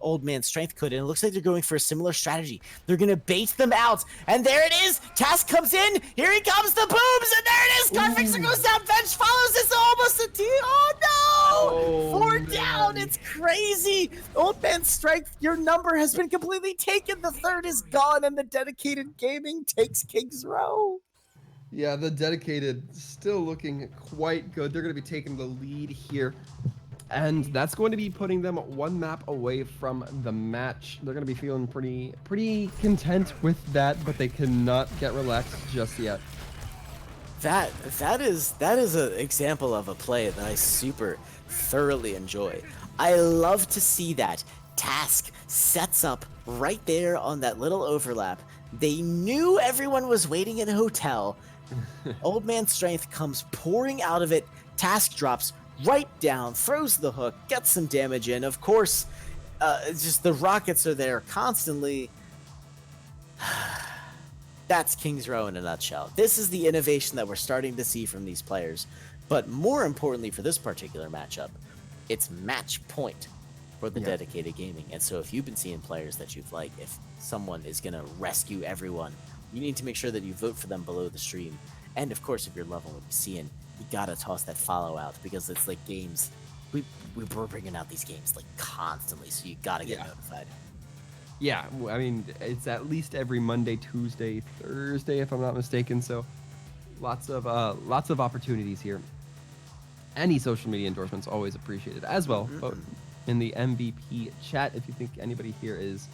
Old Man Strength could, and it looks like they're going for a similar strategy. They're gonna bait them out, and there it is. Task comes in. Here he comes, the boobs, and there it is. Carfixer goes down. Bench follows. It's almost a T. Oh no! Oh, 4 man. down. It's crazy. Old Man Strength, your number has been completely taken. The third is gone, and the dedicated gaming takes King's Row. Yeah, the dedicated still looking quite good. They're going to be taking the lead here. And that's going to be putting them one map away from the match. They're going to be feeling pretty content with that, but they cannot get relaxed just yet. That is an example of a play that I super thoroughly enjoy. I love to see that. Task sets up right there on that little overlap. They knew everyone was waiting in a hotel. Old Man Strength comes pouring out of it. Task drops right down, throws the hook, gets some damage in. Of course, just the rockets are there constantly. That's King's Row in a nutshell. This is the innovation that we're starting to see from these players. But more importantly for this particular matchup, it's match point for the dedicated gaming. And so if you've been seeing players that you've liked, if someone is going to rescue everyone, you need to make sure that you vote for them below the stream. And of course, if you're loving what you're seeing, you gotta toss that follow out, because it's like games. We're bringing out these games like constantly, so you gotta get notified. Yeah, I mean, it's at least every Monday, Tuesday, Thursday, if I'm not mistaken. So lots of opportunities here. Any social media endorsements always appreciated as well. Vote in the MVP chat if you think anybody here is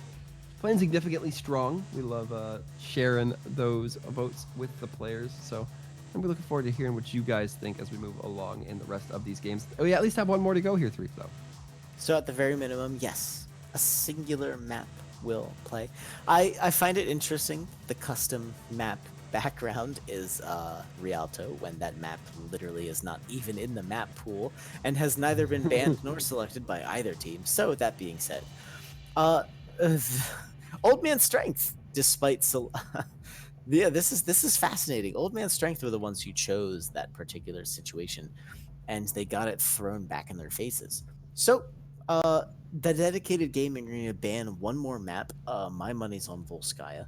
playing significantly strong. We love sharing those votes with the players. So I'm looking forward to hearing what you guys think as we move along in the rest of these games. Oh, yeah, at least have one more to go here, Three, though. So at the very minimum, yes, a singular map will play. I find it interesting. The custom map background is Rialto, when that map literally is not even in the map pool and has neither been banned nor selected by either team. So with that being said, Old Man Strength, despite yeah, this is fascinating. Old Man Strength were the ones who chose that particular situation, and they got it thrown back in their faces. So, the dedicated gaming are going to ban one more map. My money's on Volskaya.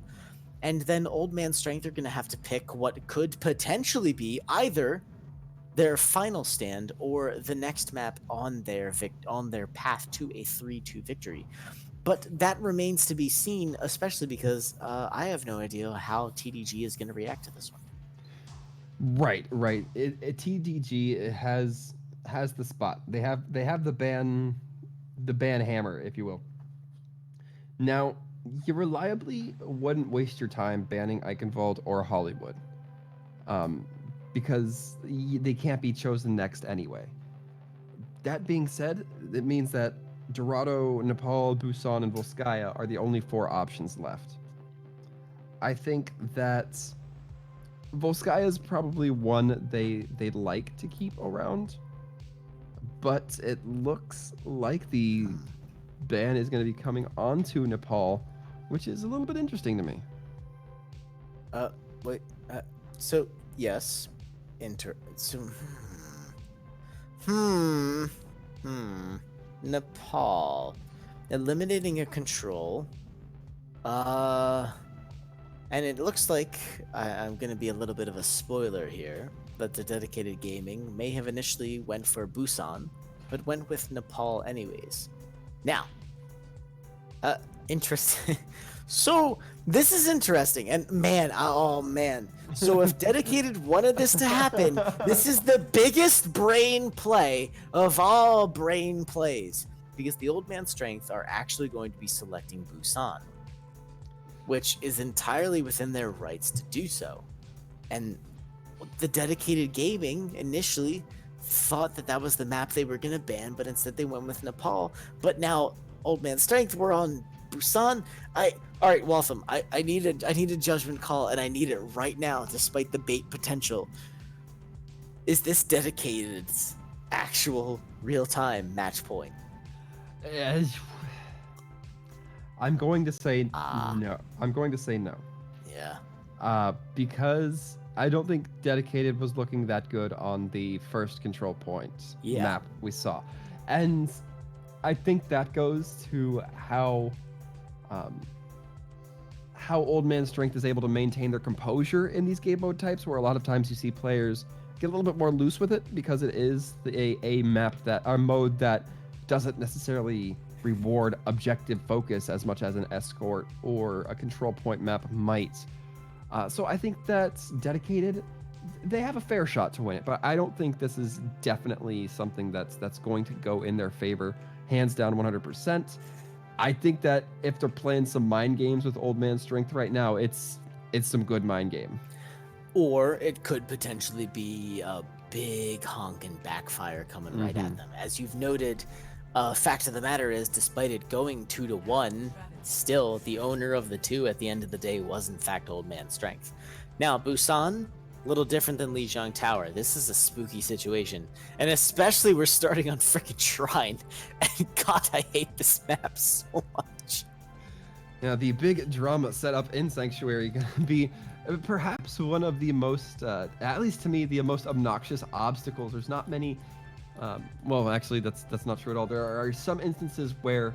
And then Old Man Strength are going to have to pick what could potentially be either their final stand or the next map on their path to a 3-2 victory. But that remains to be seen, especially because I have no idea how TDG is going to react to this one. Right. TDG has the spot. They have the ban hammer, if you will. Now, you reliably wouldn't waste your time banning Eichenwald or Hollywood, because they can't be chosen next anyway. That being said, it means that Dorado, Nepal, Busan, and Volskaya are the only 4 options left. I think that Volskaya is probably one they'd like to keep around, but it looks like the ban is going to be coming onto Nepal, which is a little bit interesting to me. Wait. So yes, Nepal eliminating a control. And it looks like I'm going to be a little bit of a spoiler here, that the dedicated gaming may have initially went for Busan, but went with Nepal anyways. Now, interesting. So this is interesting, and man, oh man. So if dedicated wanted this to happen, this is the biggest brain play of all brain plays, because the Old Man Strength are actually going to be selecting Busan, which is entirely within their rights to do so. And the dedicated gaming initially thought that that was the map they were going to ban, but instead they went with Nepal. But now Old Man Strength were on Busan, all right, Waltham, I need a judgment call, and I need it right now, despite the bait potential. Is this Dedicated's actual real-time match point? I'm going to say no. I'm going to say no. Yeah. Because I don't think Dedicated was looking that good on the first control point map we saw. And I think that goes to how Old Man Strength is able to maintain their composure in these game mode types, where a lot of times you see players get a little bit more loose with it because it is a map that, a mode that doesn't necessarily reward objective focus as much as an escort or a control point map might. So I think that's Dedicated. They have a fair shot to win it, but I don't think this is definitely something that's going to go in their favor, hands down 100%. I think that if they're playing some mind games with Old Man Strength right now, it's some good mind game. Or it could potentially be a big honking backfire coming right at them. As you've noted, fact of the matter is, despite it going 2-1, still the owner of the two at the end of the day was in fact Old Man Strength. Now, Busan, a little different than Lijiang Tower. This is a spooky situation, and especially we're starting on frickin' Shrine, and God, I hate this map so much. Now, the big drama set up in Sanctuary gonna be perhaps one of the most, at least to me, the most obnoxious obstacles. There's not many. Well, actually, that's not true at all. There are some instances where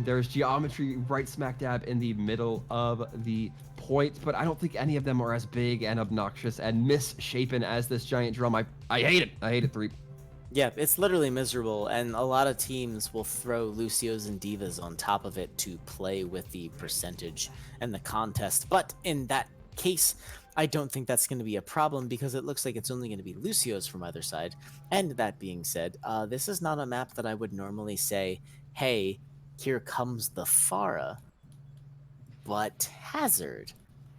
there's geometry right smack dab in the middle of the point, but I don't think any of them are as big and obnoxious and misshapen as this giant drum. I hate it. I hate it, 3. Yeah, it's literally miserable, and a lot of teams will throw Lucios and Divas on top of it to play with the percentage and the contest. But in that case, I don't think that's going to be a problem because it looks like it's only going to be Lucios from either side. And that being said, this is not a map that I would normally say, hey, here comes the Pharah, but Hazard.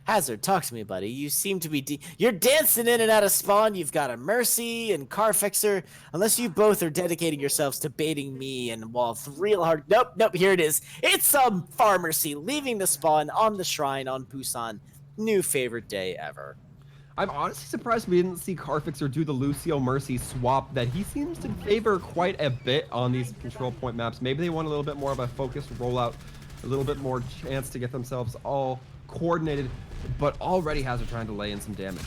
Hazard, talk to me, buddy. You seem to be you're dancing in and out of spawn. You've got a Mercy and Carfixer. Unless you both are dedicating yourselves to baiting me and Walth real hard. Nope, here it is. It's Far Mercy leaving the spawn on the Shrine on Busan. New favorite day ever. I'm honestly surprised we didn't see Carfixer do the Lucio Mercy swap that he seems to favor quite a bit on these control point maps. Maybe they want a little bit more of a focused rollout, a little bit more chance to get themselves all coordinated, but already Hazard trying to lay in some damage.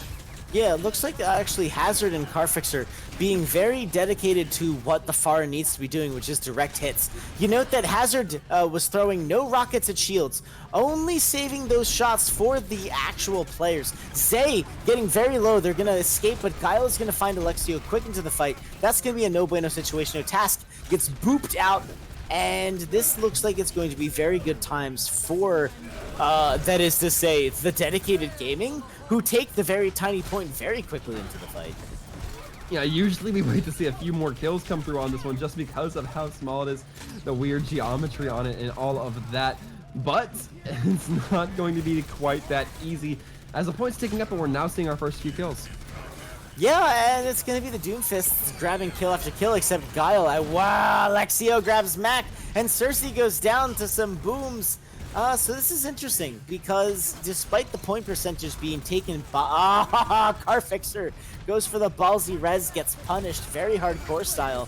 Yeah, it looks like actually Hazard and Carfixer being very dedicated to what the Pharah needs to be doing, which is direct hits. You note that Hazard was throwing no rockets at shields, only saving those shots for the actual players. Zay getting very low. They're going to escape, but Guile is going to find Alexio quick into the fight. That's going to be a no bueno situation. Task gets booped out, and this looks like it's going to be very good times for, that is to say, the Dedicated Gaming, who take the very tiny point very quickly into the fight. Yeah, usually we wait to see a few more kills come through on this one just because of how small it is, the weird geometry on it and all of that. But it's not going to be quite that easy as the point's ticking up and we're now seeing our first few kills. Yeah, and it's going to be the Doomfists grabbing kill after kill, except Guile. Wow, Alexio grabs Mac, and Cersei goes down to some booms. So this is interesting, because despite the point percentage being taken by... Carfixer goes for the ballsy res, gets punished very hardcore style.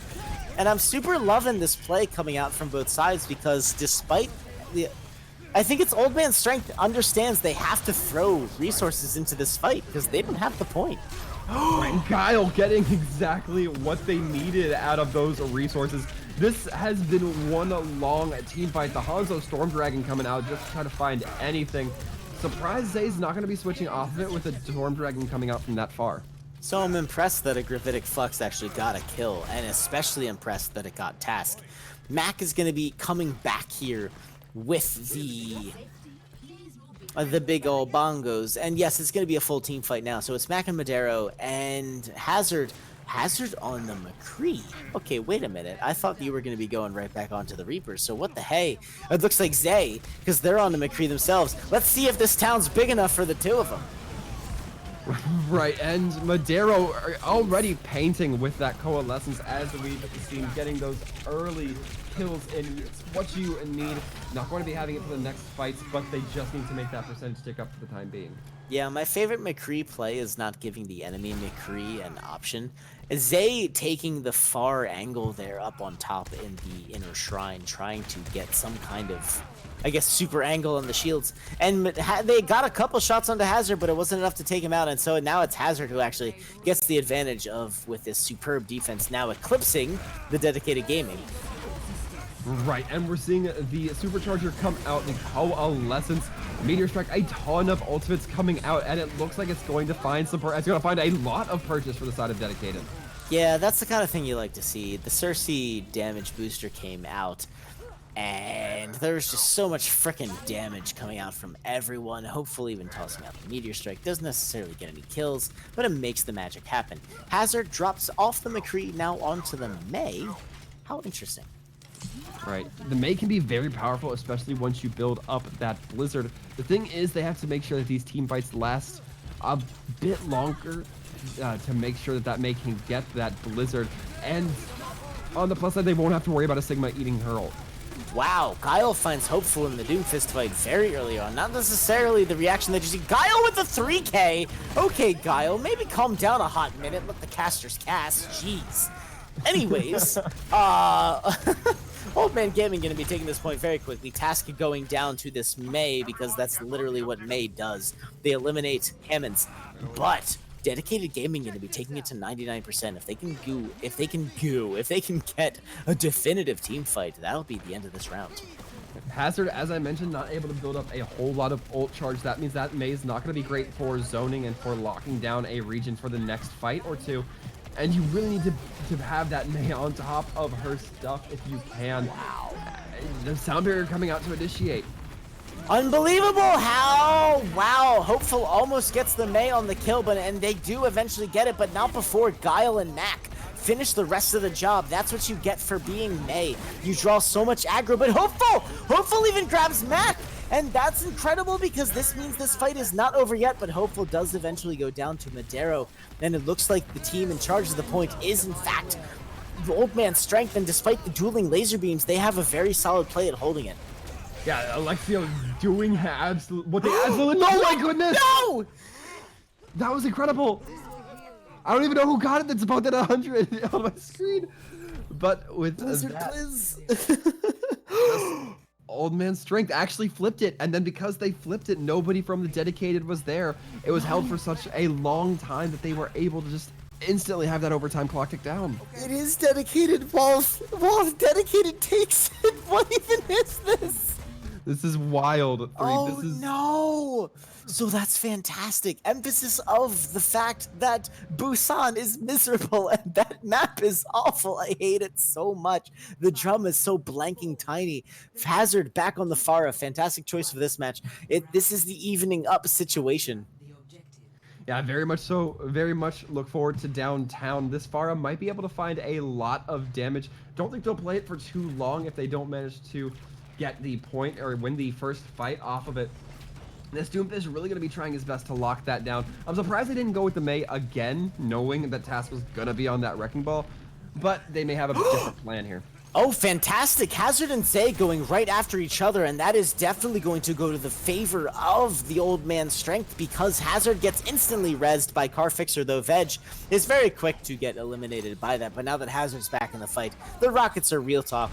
And I'm super loving this play coming out from both sides, because despite the... I think it's Old Man Strength understands they have to throw resources into this fight, because they don't have the point. And Guile getting exactly what they needed out of those resources. This has been one long team fight. The Hanzo Storm Dragon coming out just to try to find anything. Surprised Zay's not going to be switching off of it with a Storm Dragon coming out from that far. So I'm impressed that a Gravitic Flux actually got a kill, and especially impressed that it got Task. Mac is going to be coming back here with the big old bongos, and yes, it's going to be a full team fight now. So it's Mac and Madero and Hazard on the McCree. Okay, wait a minute. I thought you were going to be going right back onto the Reapers. So what the hey? It looks like Zay, because they're on the McCree themselves. Let's see if this town's big enough for the two of them. Right, and Madero already painting with that Coalescence as we've seen, getting those early kills in. It's what you need. Not going to be having it for the next fights, but they just need to make that percentage tick up for the time being. Yeah, my favorite McCree play is not giving the enemy McCree an option. Zay taking the far angle there up on top in the inner shrine, trying to get some kind of, I guess, super angle on the shields. And they got a couple shots onto Hazard, but it wasn't enough to take him out. And so now it's Hazard who actually gets the advantage of, with this superb defense, now eclipsing the dedicated gaming. Right, and we're seeing the Supercharger come out, the Coalescence, Meteor Strike, a ton of ultimates coming out, and it looks like it's going to find it's going to find a lot of purchase for the side of Dedicated. Yeah, that's the kind of thing you like to see. The Cersei damage booster came out, and there's just so much freaking damage coming out from everyone. Hopefully even tossing out the Meteor Strike doesn't necessarily get any kills, but it makes the magic happen. Hazard drops off the McCree now onto the Mei. How interesting. Right. The Mei can be very powerful, especially once you build up that Blizzard. The thing is, they have to make sure that these team fights last a bit longer to make sure that that Mei can get that Blizzard. And on the plus side, they won't have to worry about a Sigma eating her ult. Wow, Guile finds hopeful in the Doomfist fight very early on. Not necessarily the reaction that you see. Guile with the 3K! Okay, Guile, maybe calm down a hot minute. Let the casters cast. Jeez. Anyways, Old Man Gaming going to be taking this point very quickly. Task going down to this Mei because that's literally what Mei does. They eliminate Hammonds. But Dedicated Gaming going to be taking it to 99%. If they can get a definitive team fight, that'll be the end of this round. Hazard, as I mentioned, not able to build up a whole lot of ult charge. That means that Mei is not going to be great for zoning and for locking down a region for the next fight or two. And you really need to have that Mei on top of her stuff if you can. Wow. The sound barrier coming out to initiate. Unbelievable how, wow, Hopeful almost gets the Mei on the kill, and they do eventually get it, but not before Guile and Mac finish the rest of the job. That's what you get for being Mei. You draw so much aggro, but Hopeful even grabs Mac. And that's incredible because this means this fight is not over yet, but Hopeful does eventually go down to Madero. And it looks like the team in charge of the point is, in fact, the Old Man's Strength. And despite the dueling laser beams, they have a very solid play at holding it. Yeah, Alexio doing what they absolutely... No, my goodness! No! That was incredible. I don't even know who got it. That's about that 100 on my screen. But with that... Old Man's Strength actually flipped it, and then because they flipped it, nobody from the Dedicated was there. It was held for such a long time that they were able to just instantly have that overtime clock tick down. It is Dedicated while Dedicated takes it. What even is this? This is wild. Oh, no! So that's fantastic. Emphasis of the fact that Busan is miserable and that map is awful. I hate it so much. The drum is so blanking tiny. Hazard back on the Pharah. Fantastic choice for this match. This is the evening up situation. Yeah, very much so. Very much look forward to downtown. This Pharah might be able to find a lot of damage. Don't think they'll play it for too long if they don't manage to get the point or win the first fight off of it. This Doomfist is really going to be trying his best to lock that down. I'm surprised they didn't go with the Mei again, knowing that Task was going to be on that Wrecking Ball, but they may have a different plan here. Oh, fantastic. Hazard and Zay going right after each other, and that is definitely going to go to the favor of the Old Man's Strength because Hazard gets instantly rezzed by Carfixer, though Veg is very quick to get eliminated by that. But now that Hazard's back in the fight, the Rockets are real talk.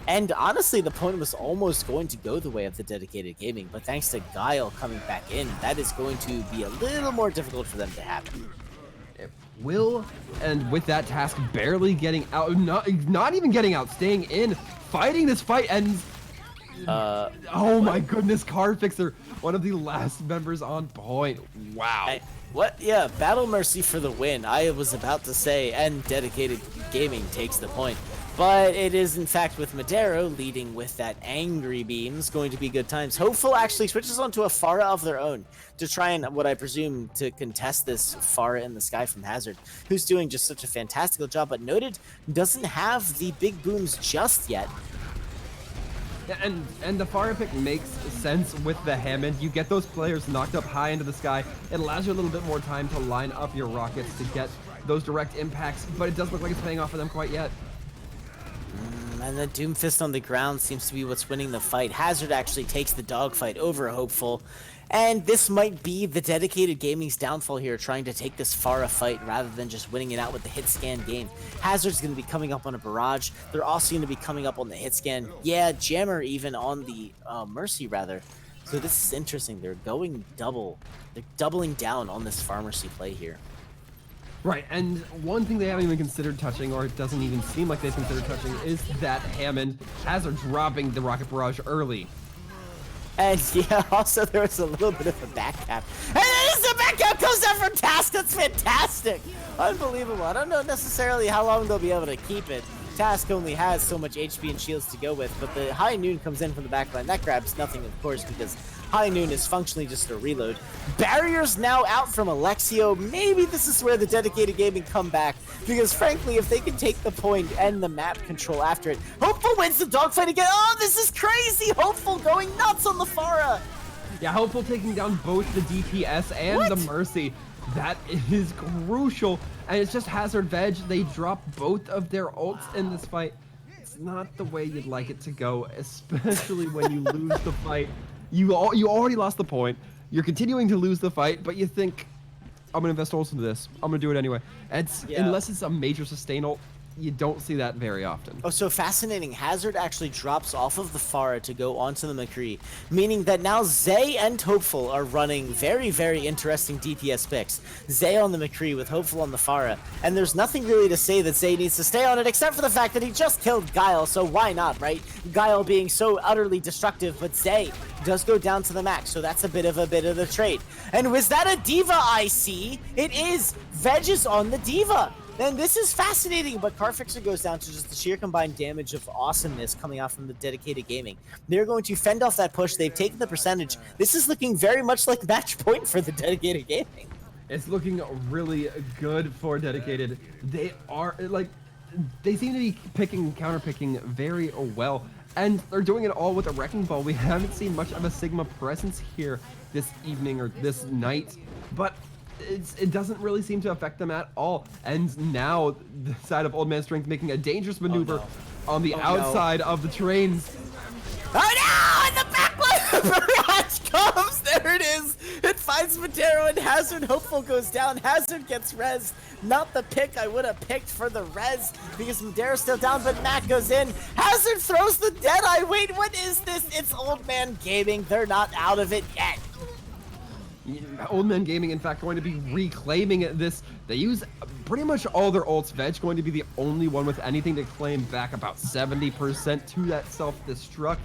And honestly, the point was almost going to go the way of the Dedicated Gaming, but thanks to Guile coming back in, that is going to be a little more difficult for them to happen. It will, and with that Task barely getting out, not even getting out, staying in, fighting this fight, and oh my goodness, Card Fixer, one of the last members on point. Wow. What? Yeah, Battle Mercy for the win. I was about to say, and Dedicated Gaming takes the point. But it is, in fact, with Madero leading with that angry beams, going to be good times. Hopeful actually switches onto a Pharah of their own to try and, what I presume, to contest this Pharah in the sky from Hazard, who's doing just such a fantastical job, but noted doesn't have the big booms just yet. And the fire pick makes sense with the Hammond. You get those players knocked up high into the sky. It allows you a little bit more time to line up your rockets to get those direct impacts, but it doesn't look like it's paying off for them quite yet. And the Doomfist on the ground seems to be what's winning the fight. Hazard actually takes the dogfight over Hopeful. And this might be the Dedicated Gaming's downfall here, trying to take this Pharah fight rather than just winning it out with the hit scan game. Hazard's going to be coming up on a barrage. They're also going to be coming up on the hit scan. Yeah, Jammer even on the Mercy, rather. So this is interesting. They're going double. They're doubling down on this Pharmacy play here. Right, and one thing they haven't even considered touching, or it doesn't even seem like they've considered touching, is that Hammond. Hazard dropping the rocket barrage early. And yeah, also there was a little bit of a back cap. And then the back cap comes down from Task. That's fantastic. Unbelievable. I don't know necessarily how long they'll be able to keep it. Task only has so much HP and shields to go with, but the High Noon comes in from the backline. That grabs nothing, of course, because High Noon is functionally just a reload. Barriers now out from Alexio. Maybe this is where the Dedicated Gaming come back, because frankly, if they can take the point and the map control after it, Hopeful wins the dogfight again. Oh, this is crazy. Hopeful going nuts on the Pharah. Yeah, Hopeful taking down both the DPS and the Mercy. That is crucial. And it's just Hazard Veg. They drop both of their ults in this fight. It's not the way you'd like it to go, especially when you lose the fight. You already lost the point. You're continuing to lose the fight, but you think, I'm going to invest ults into this. I'm going to do it anyway. Unless it's a major sustain ult, you don't see that very often. Oh, so fascinating. Hazard actually drops off of the Pharah to go onto the McCree, meaning that now Zay and Hopeful are running very, very interesting DPS picks. Zay on the McCree with Hopeful on the Pharah, and there's nothing really to say that Zay needs to stay on it except for the fact that he just killed Guile, so why not, right? Guile being so utterly destructive, but Zay does go down to the max, so that's a bit of the trade. And was that a Diva I see? It is. Veg is on the Diva. And this is fascinating, but Carfixer goes down to just the sheer combined damage of awesomeness coming out from the Dedicated Gaming. They're going to fend off that push. They've taken the percentage. This is looking very much like match point for the Dedicated Gaming. It's looking really good for Dedicated. They are, like, they seem to be counter-picking very well. And they're doing it all with a Wrecking Ball. We haven't seen much of a Sigma presence here this evening or this night, but it doesn't really seem to affect them at all. And now the side of Old Man Strength making a dangerous maneuver on the outside of the trains. Oh no! In the back line, the barrage comes! There it is! It finds Madero and Hazard. Hopeful goes down. Hazard gets res. Not the pick I would have picked for the res because Madero's still down, but Matt goes in. Hazard throws the Deadeye. Wait, what is this? It's Old Man Gaming. They're not out of it yet. Old Man Gaming, in fact, going to be reclaiming this. They use pretty much all their ults. Veg going to be the only one with anything to claim back about 70% to that self-destruct.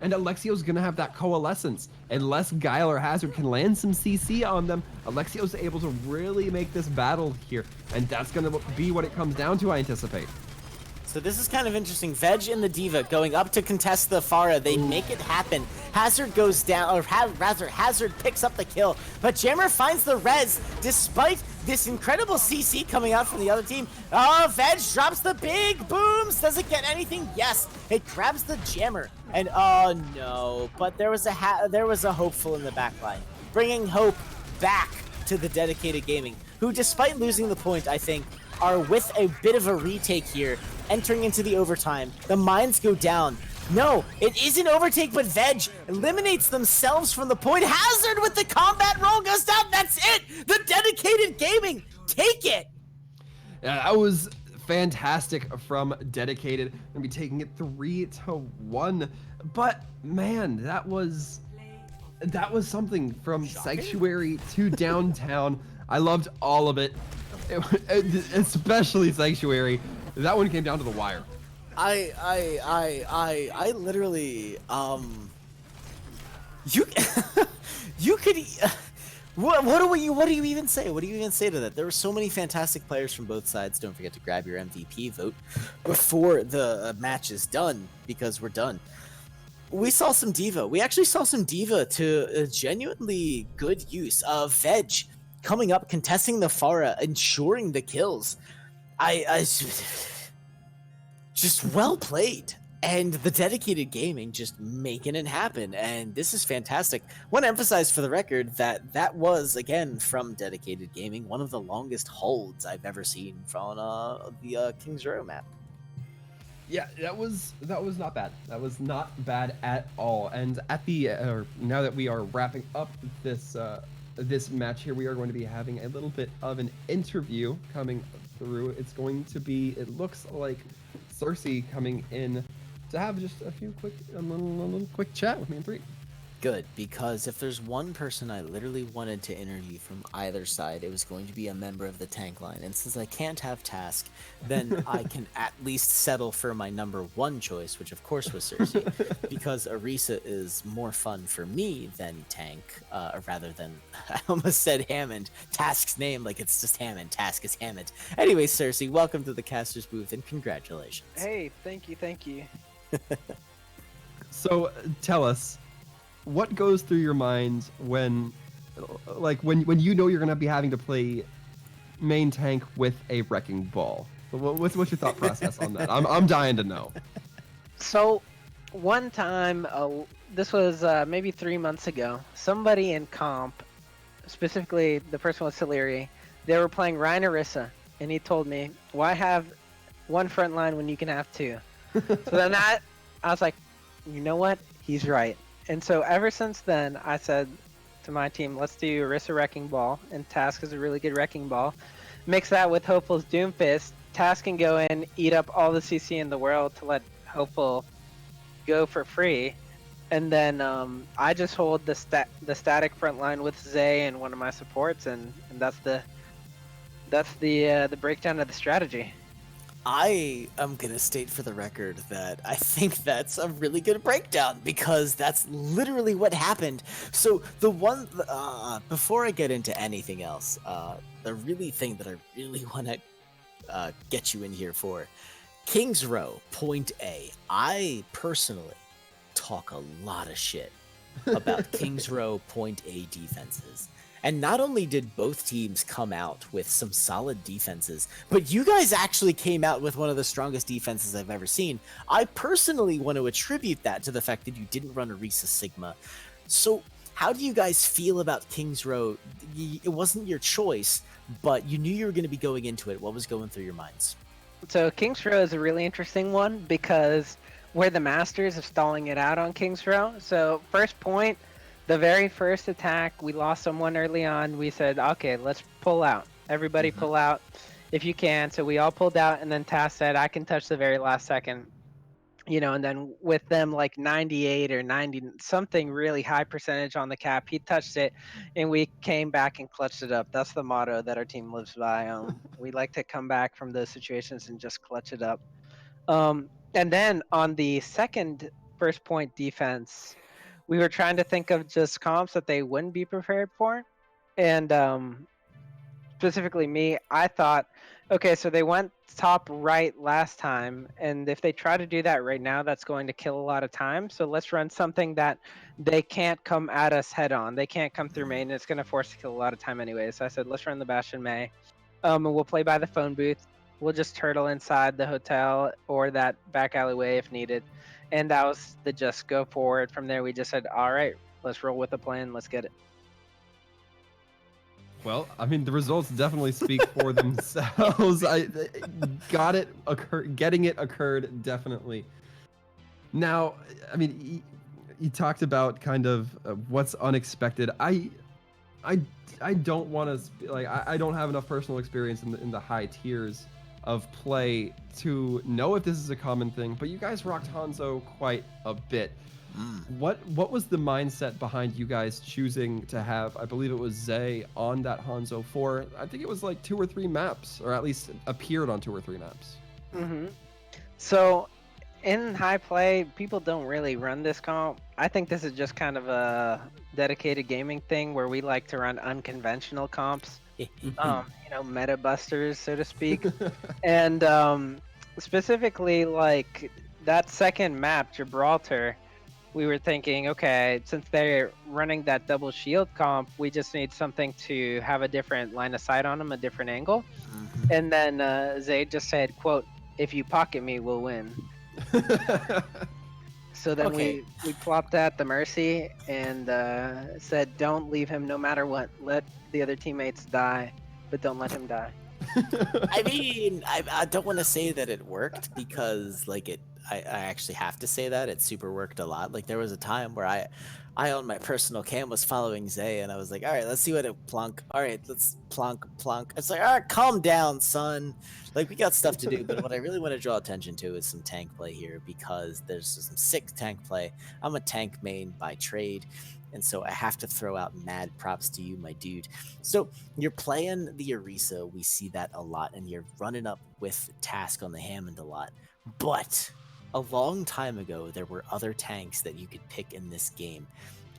And Alexio's going to have that coalescence. Unless Guile or Hazard can land some CC on them, Alexio's able to really make this battle here. And that's going to be what it comes down to, I anticipate. So this is kind of interesting. Veg and the Diva going up to contest the Pharah. They make it happen. Hazard goes down, or rather, Hazard picks up the kill. But Jammer finds the res, despite this incredible CC coming out from the other team. Oh, Veg drops the big booms. Does it get anything? Yes. It grabs the Jammer. And oh no, but there was a Hopeful in the back line, bringing hope back to the Dedicated Gaming, who, despite losing the point, I think, are with a bit of a retake here, entering into the overtime. The mines go down. No, it isn't overtake, but Veg eliminates themselves from the point. Hazard with the combat roll goes down. That's it. The Dedicated Gaming take it. That was fantastic from Dedicated. Gonna be taking it 3-1. But man, that was something from Sanctuary to Downtown. I loved all of it. Especially Sanctuary. That one came down to the wire. I literally, you could, what do you even say? What do you even say to that? There were so many fantastic players from both sides. Don't forget to grab your MVP vote before the match is done, because we're done. We saw some Diva. We actually saw some Diva to genuinely good use of Veg coming up, contesting the Pharah, ensuring the kills. I just well played. and the dedicated gaming just making it happen, and this is fantastic. Want to emphasize for the record that that was again from dedicated gaming, one of the longest holds I've ever seen from the Kings Row map. Yeah, that was not bad. That was not bad at all. And at the now that we are wrapping up this this match here, we are going to be having a little bit of an interview coming through. It's going to be, it looks like Cersei coming in to have just a little quick chat with me and Three. Good, because if there's one person I literally wanted to interview from either side, it was going to be a member of the tank line. And since I can't have Task, then I can at least settle for my number one choice, which of course was Cersei, because Orisa is more fun for me than Tank, rather than, I almost said Hammond, Task's name, like it's just Hammond, Task is Hammond. Anyway, Cersei, welcome to the caster's booth and congratulations. Hey, thank you. So tell us, what goes through your mind when you know you're gonna be having to play main tank with a wrecking ball? What's your thought process on that? I'm dying to know. So, one time, this was maybe 3 months ago, somebody in comp, specifically the person with Celery, they were playing Ryan Orisa, and he told me, why have one front line when you can have two? So then I was like, you know what? He's right. And so ever since then, I said to my team, let's do Orisa Wrecking Ball, and Task is a really good Wrecking Ball. Mix that with Hopeful's Doomfist. Task can go in, eat up all the CC in the world to let Hopeful go for free. And then I just hold the static front line with Zay and one of my supports, and that's the breakdown of the strategy. I am going to state for the record that I think that's a really good breakdown, because that's literally what happened. So the one, before I get into anything else, the really thing that I really want to get you in here for, Kings Row, Point A. I personally talk a lot of shit about Kings Row Point A defenses. And not only did both teams come out with some solid defenses, but you guys actually came out with one of the strongest defenses I've ever seen. I personally want to attribute that to the fact that you didn't run Orisa Sigma. So how do you guys feel about Kings Row? It wasn't your choice, but you knew you were going to be going into it. What was going through your minds? So Kings Row is a really interesting one because we're the masters of stalling it out on Kings Row. So first point, the very first attack, we lost someone early on. We said, okay, let's pull out. Everybody pull out if you can. So we all pulled out, and then Task said, I can touch the very last second. You know, and then with them like 98 or 90, something really high percentage on the cap, he touched it, and we came back and clutched it up. That's the motto that our team lives by. We like to come back from those situations and just clutch it up. And then on the second first point defense, we were trying to think of just comps that they wouldn't be prepared for. And specifically me, I thought, okay, so they went top right last time, and if they try to do that right now, that's going to kill a lot of time. So let's run something that they can't come at us head on. They can't come through main, and it's going to force to kill a lot of time anyway. So I said, let's run the Bastion May, and we'll play by the phone booth. We'll just turtle inside the hotel or that back alleyway if needed. And that was the just go forward. From there, we just said, all right, let's roll with the plan. Let's get it. Well, I mean, the results definitely speak for themselves. Getting it occurred, definitely. Now, I mean, you talked about kind of what's unexpected. I don't want to, like, I don't have enough personal experience in the high tiers of play to know if this is a common thing, but you guys rocked Hanzo quite a bit. What was the mindset behind you guys choosing to have, I believe it was Zay on that Hanzo for, I think it was like 2 or 3 maps, or at least appeared on 2 or 3 maps? So in high play, people don't really run this comp. I think this is just kind of a dedicated gaming thing where we like to run unconventional comps. Meta busters, so to speak. And specifically, like that second map, Gibraltar, we were thinking, okay, since they're running that double shield comp, we just need something to have a different line of sight on them, a different angle. And then Zay just said, quote, if you pocket me, we'll win. So then Okay. we plopped at the Mercy and said, "Don't leave him, no matter what. Let the other teammates die, but don't let him die." I mean, I don't want to say that it worked because, like, I actually have to say that it super worked a lot. Like, there was a time where I on my personal cam was following Zay, and I was like, all right, let's see what it plunk. All right, let's plunk. It's like, all right, calm down, son. Like, we got stuff to do. But what I really want to draw attention to is some tank play here because there's some sick tank play. I'm a tank main by trade. And so I have to throw out mad props to you, my dude. So you're playing the Orisa. We see that a lot, and you're running up with Task on the Hammond a lot. But a long time ago, there were other tanks that you could pick in this game.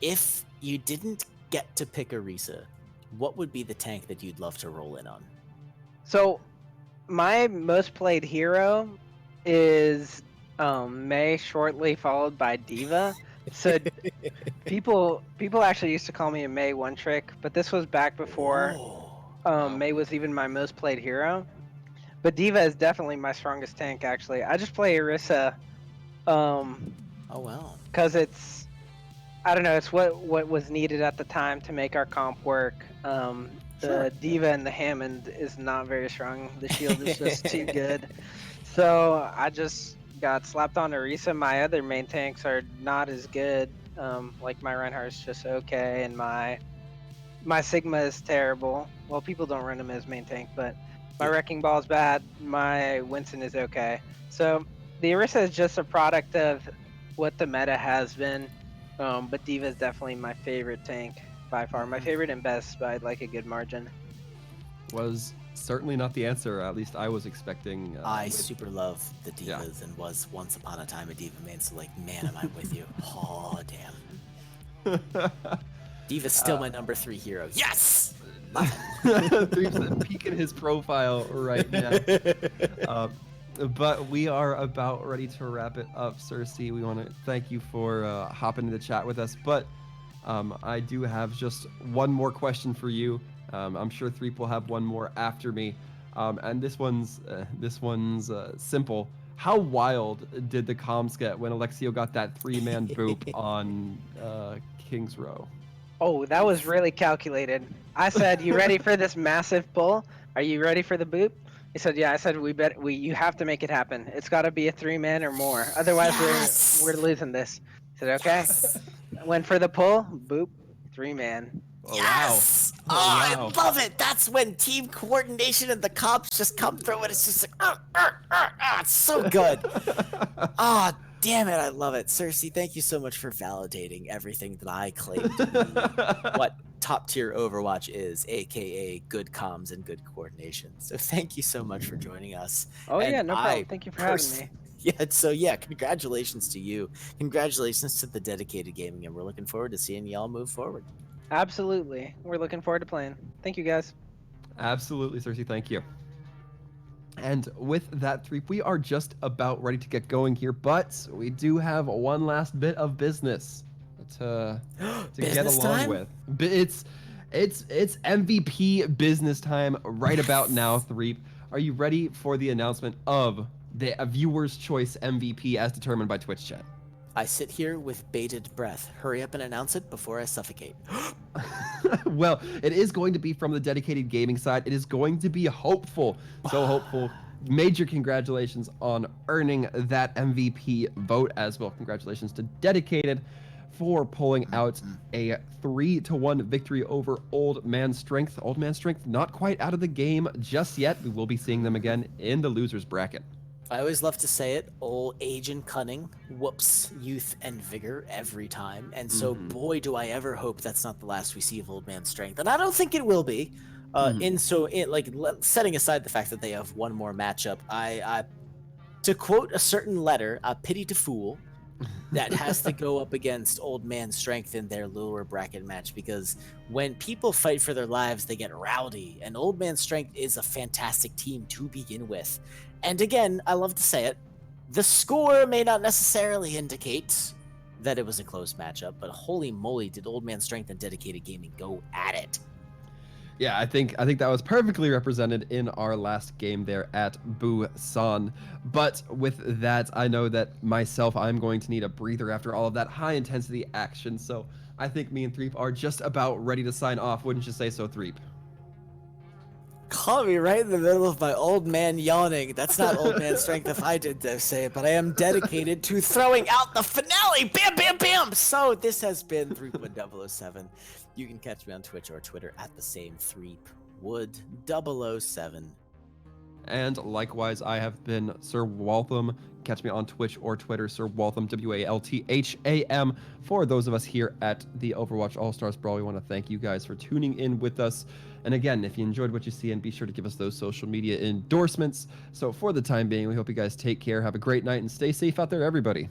If you didn't get to pick Orisa, what would be the tank that you'd love to roll in on? So my most played hero is Mei, shortly followed by Diva. So people actually used to call me a Mei one trick, but this was back before Whoa. Wow. Mei was even my most played hero. But Diva is definitely my strongest tank. Actually, I just play Orisa, Oh, well. because I don't know, it's what was needed at the time to make our comp work. The Sure. Diva and the Hammond is not very strong. The shield is just too good. So I just got slapped on Orisa. My other main tanks are not as good. Like my Reinhardt's just okay, and my Sigma is terrible. Well, people don't run him as main tank, but my Yeah. Wrecking Ball is bad. My Winston is okay. So the Orisa is just a product of what the meta has been. But Diva is definitely my favorite tank by far. My favorite and best by like a good margin. Was certainly not the answer. At least I was expecting. I with- super love the Yeah. Divas and was once upon a time a Diva main, so, like, man, am I with you. Oh, damn. Diva's still my number 3 hero. Yes! Threep's peeking his profile right now. But we are about ready to wrap it up, Cersei. We want to thank you for hopping into the chat with us. But I do have just one more question for you. I'm sure Threep will have one more after me. And this one's simple. How wild did the comms get when Alexio got that 3-man boop on King's Row? Oh, that was really calculated. I said, "You ready for this massive pull? Are you ready for the boop?" He said, "Yeah." I said, You have to make it happen. It's got to be a 3-man or more. Otherwise, Yes! we're losing this." I said, "Okay." Yes! I went for the pull. Boop. 3-man. Oh, Yes! wow. Oh, Wow. I love it! That's when team coordination and the comps just come through and it's just like, it's so good. Ah, damn it, I love it. Cersei, thank you so much for validating everything that I claimed to be what top tier Overwatch is, aka good comms and good coordination. So thank you so much for joining us. Oh, And yeah, no problem. I Thank you for having me. Yeah, so yeah, congratulations to you. Congratulations to the dedicated gaming, and we're looking forward to seeing y'all move forward. Absolutely. We're looking forward to playing. Thank you, guys. Absolutely, Cersei. Thank you. And with that, Threep, we are just about ready to get going here, but we do have one last bit of business to get Business along time? with. It's MVP business time right about now, Threep. Are you ready for the announcement of the viewer's choice MVP as determined by Twitch chat? I sit here with bated breath. Hurry up and announce it before I suffocate. Well, it is going to be from the dedicated gaming side. It is going to be hopeful. So hopeful. Major congratulations on earning that MVP vote as well. Congratulations to Dedicated for pulling out a 3-1 victory over Old Man Strength. Old Man Strength not quite out of the game just yet. We will be seeing them again in the losers bracket. I always love to say it, old age and cunning whoops youth and vigor every time. And so, boy, do I ever hope that's not the last we see of Old Man Strength. And I don't think it will be. Setting aside the fact that they have one more matchup, I to quote a certain letter, a pity to fool, that has to go up against Old Man Strength in their lower bracket match, because when people fight for their lives, they get rowdy, and Old Man Strength is a fantastic team to begin with. And again, I love to say it, the score may not necessarily indicate that it was a close matchup, but holy moly, did Old Man Strength and Dedicated Gaming go at it. Yeah, I think that was perfectly represented in our last game there at Busan. But with that, I know that myself, I'm going to need a breather after all of that high intensity action. So I think me and Threep are just about ready to sign off. Wouldn't you say so, Threep? Caught me right in the middle of my old man yawning. That's not old man strength if I did say it, but I am dedicated to throwing out the finale. Bam, bam, bam. So this has been Threepwood007. You can catch me on Twitch or Twitter at the same Threepwood007. And likewise, I have been Sir Waltham. Catch me on Twitch or Twitter, Sir Waltham, WALTHAM. For those of us here at the Overwatch All-Stars Brawl, we want to thank you guys for tuning in with us. And again, if you enjoyed what you see, and be sure to give us those social media endorsements. So for the time being, we hope you guys take care, have a great night, and stay safe out there, everybody.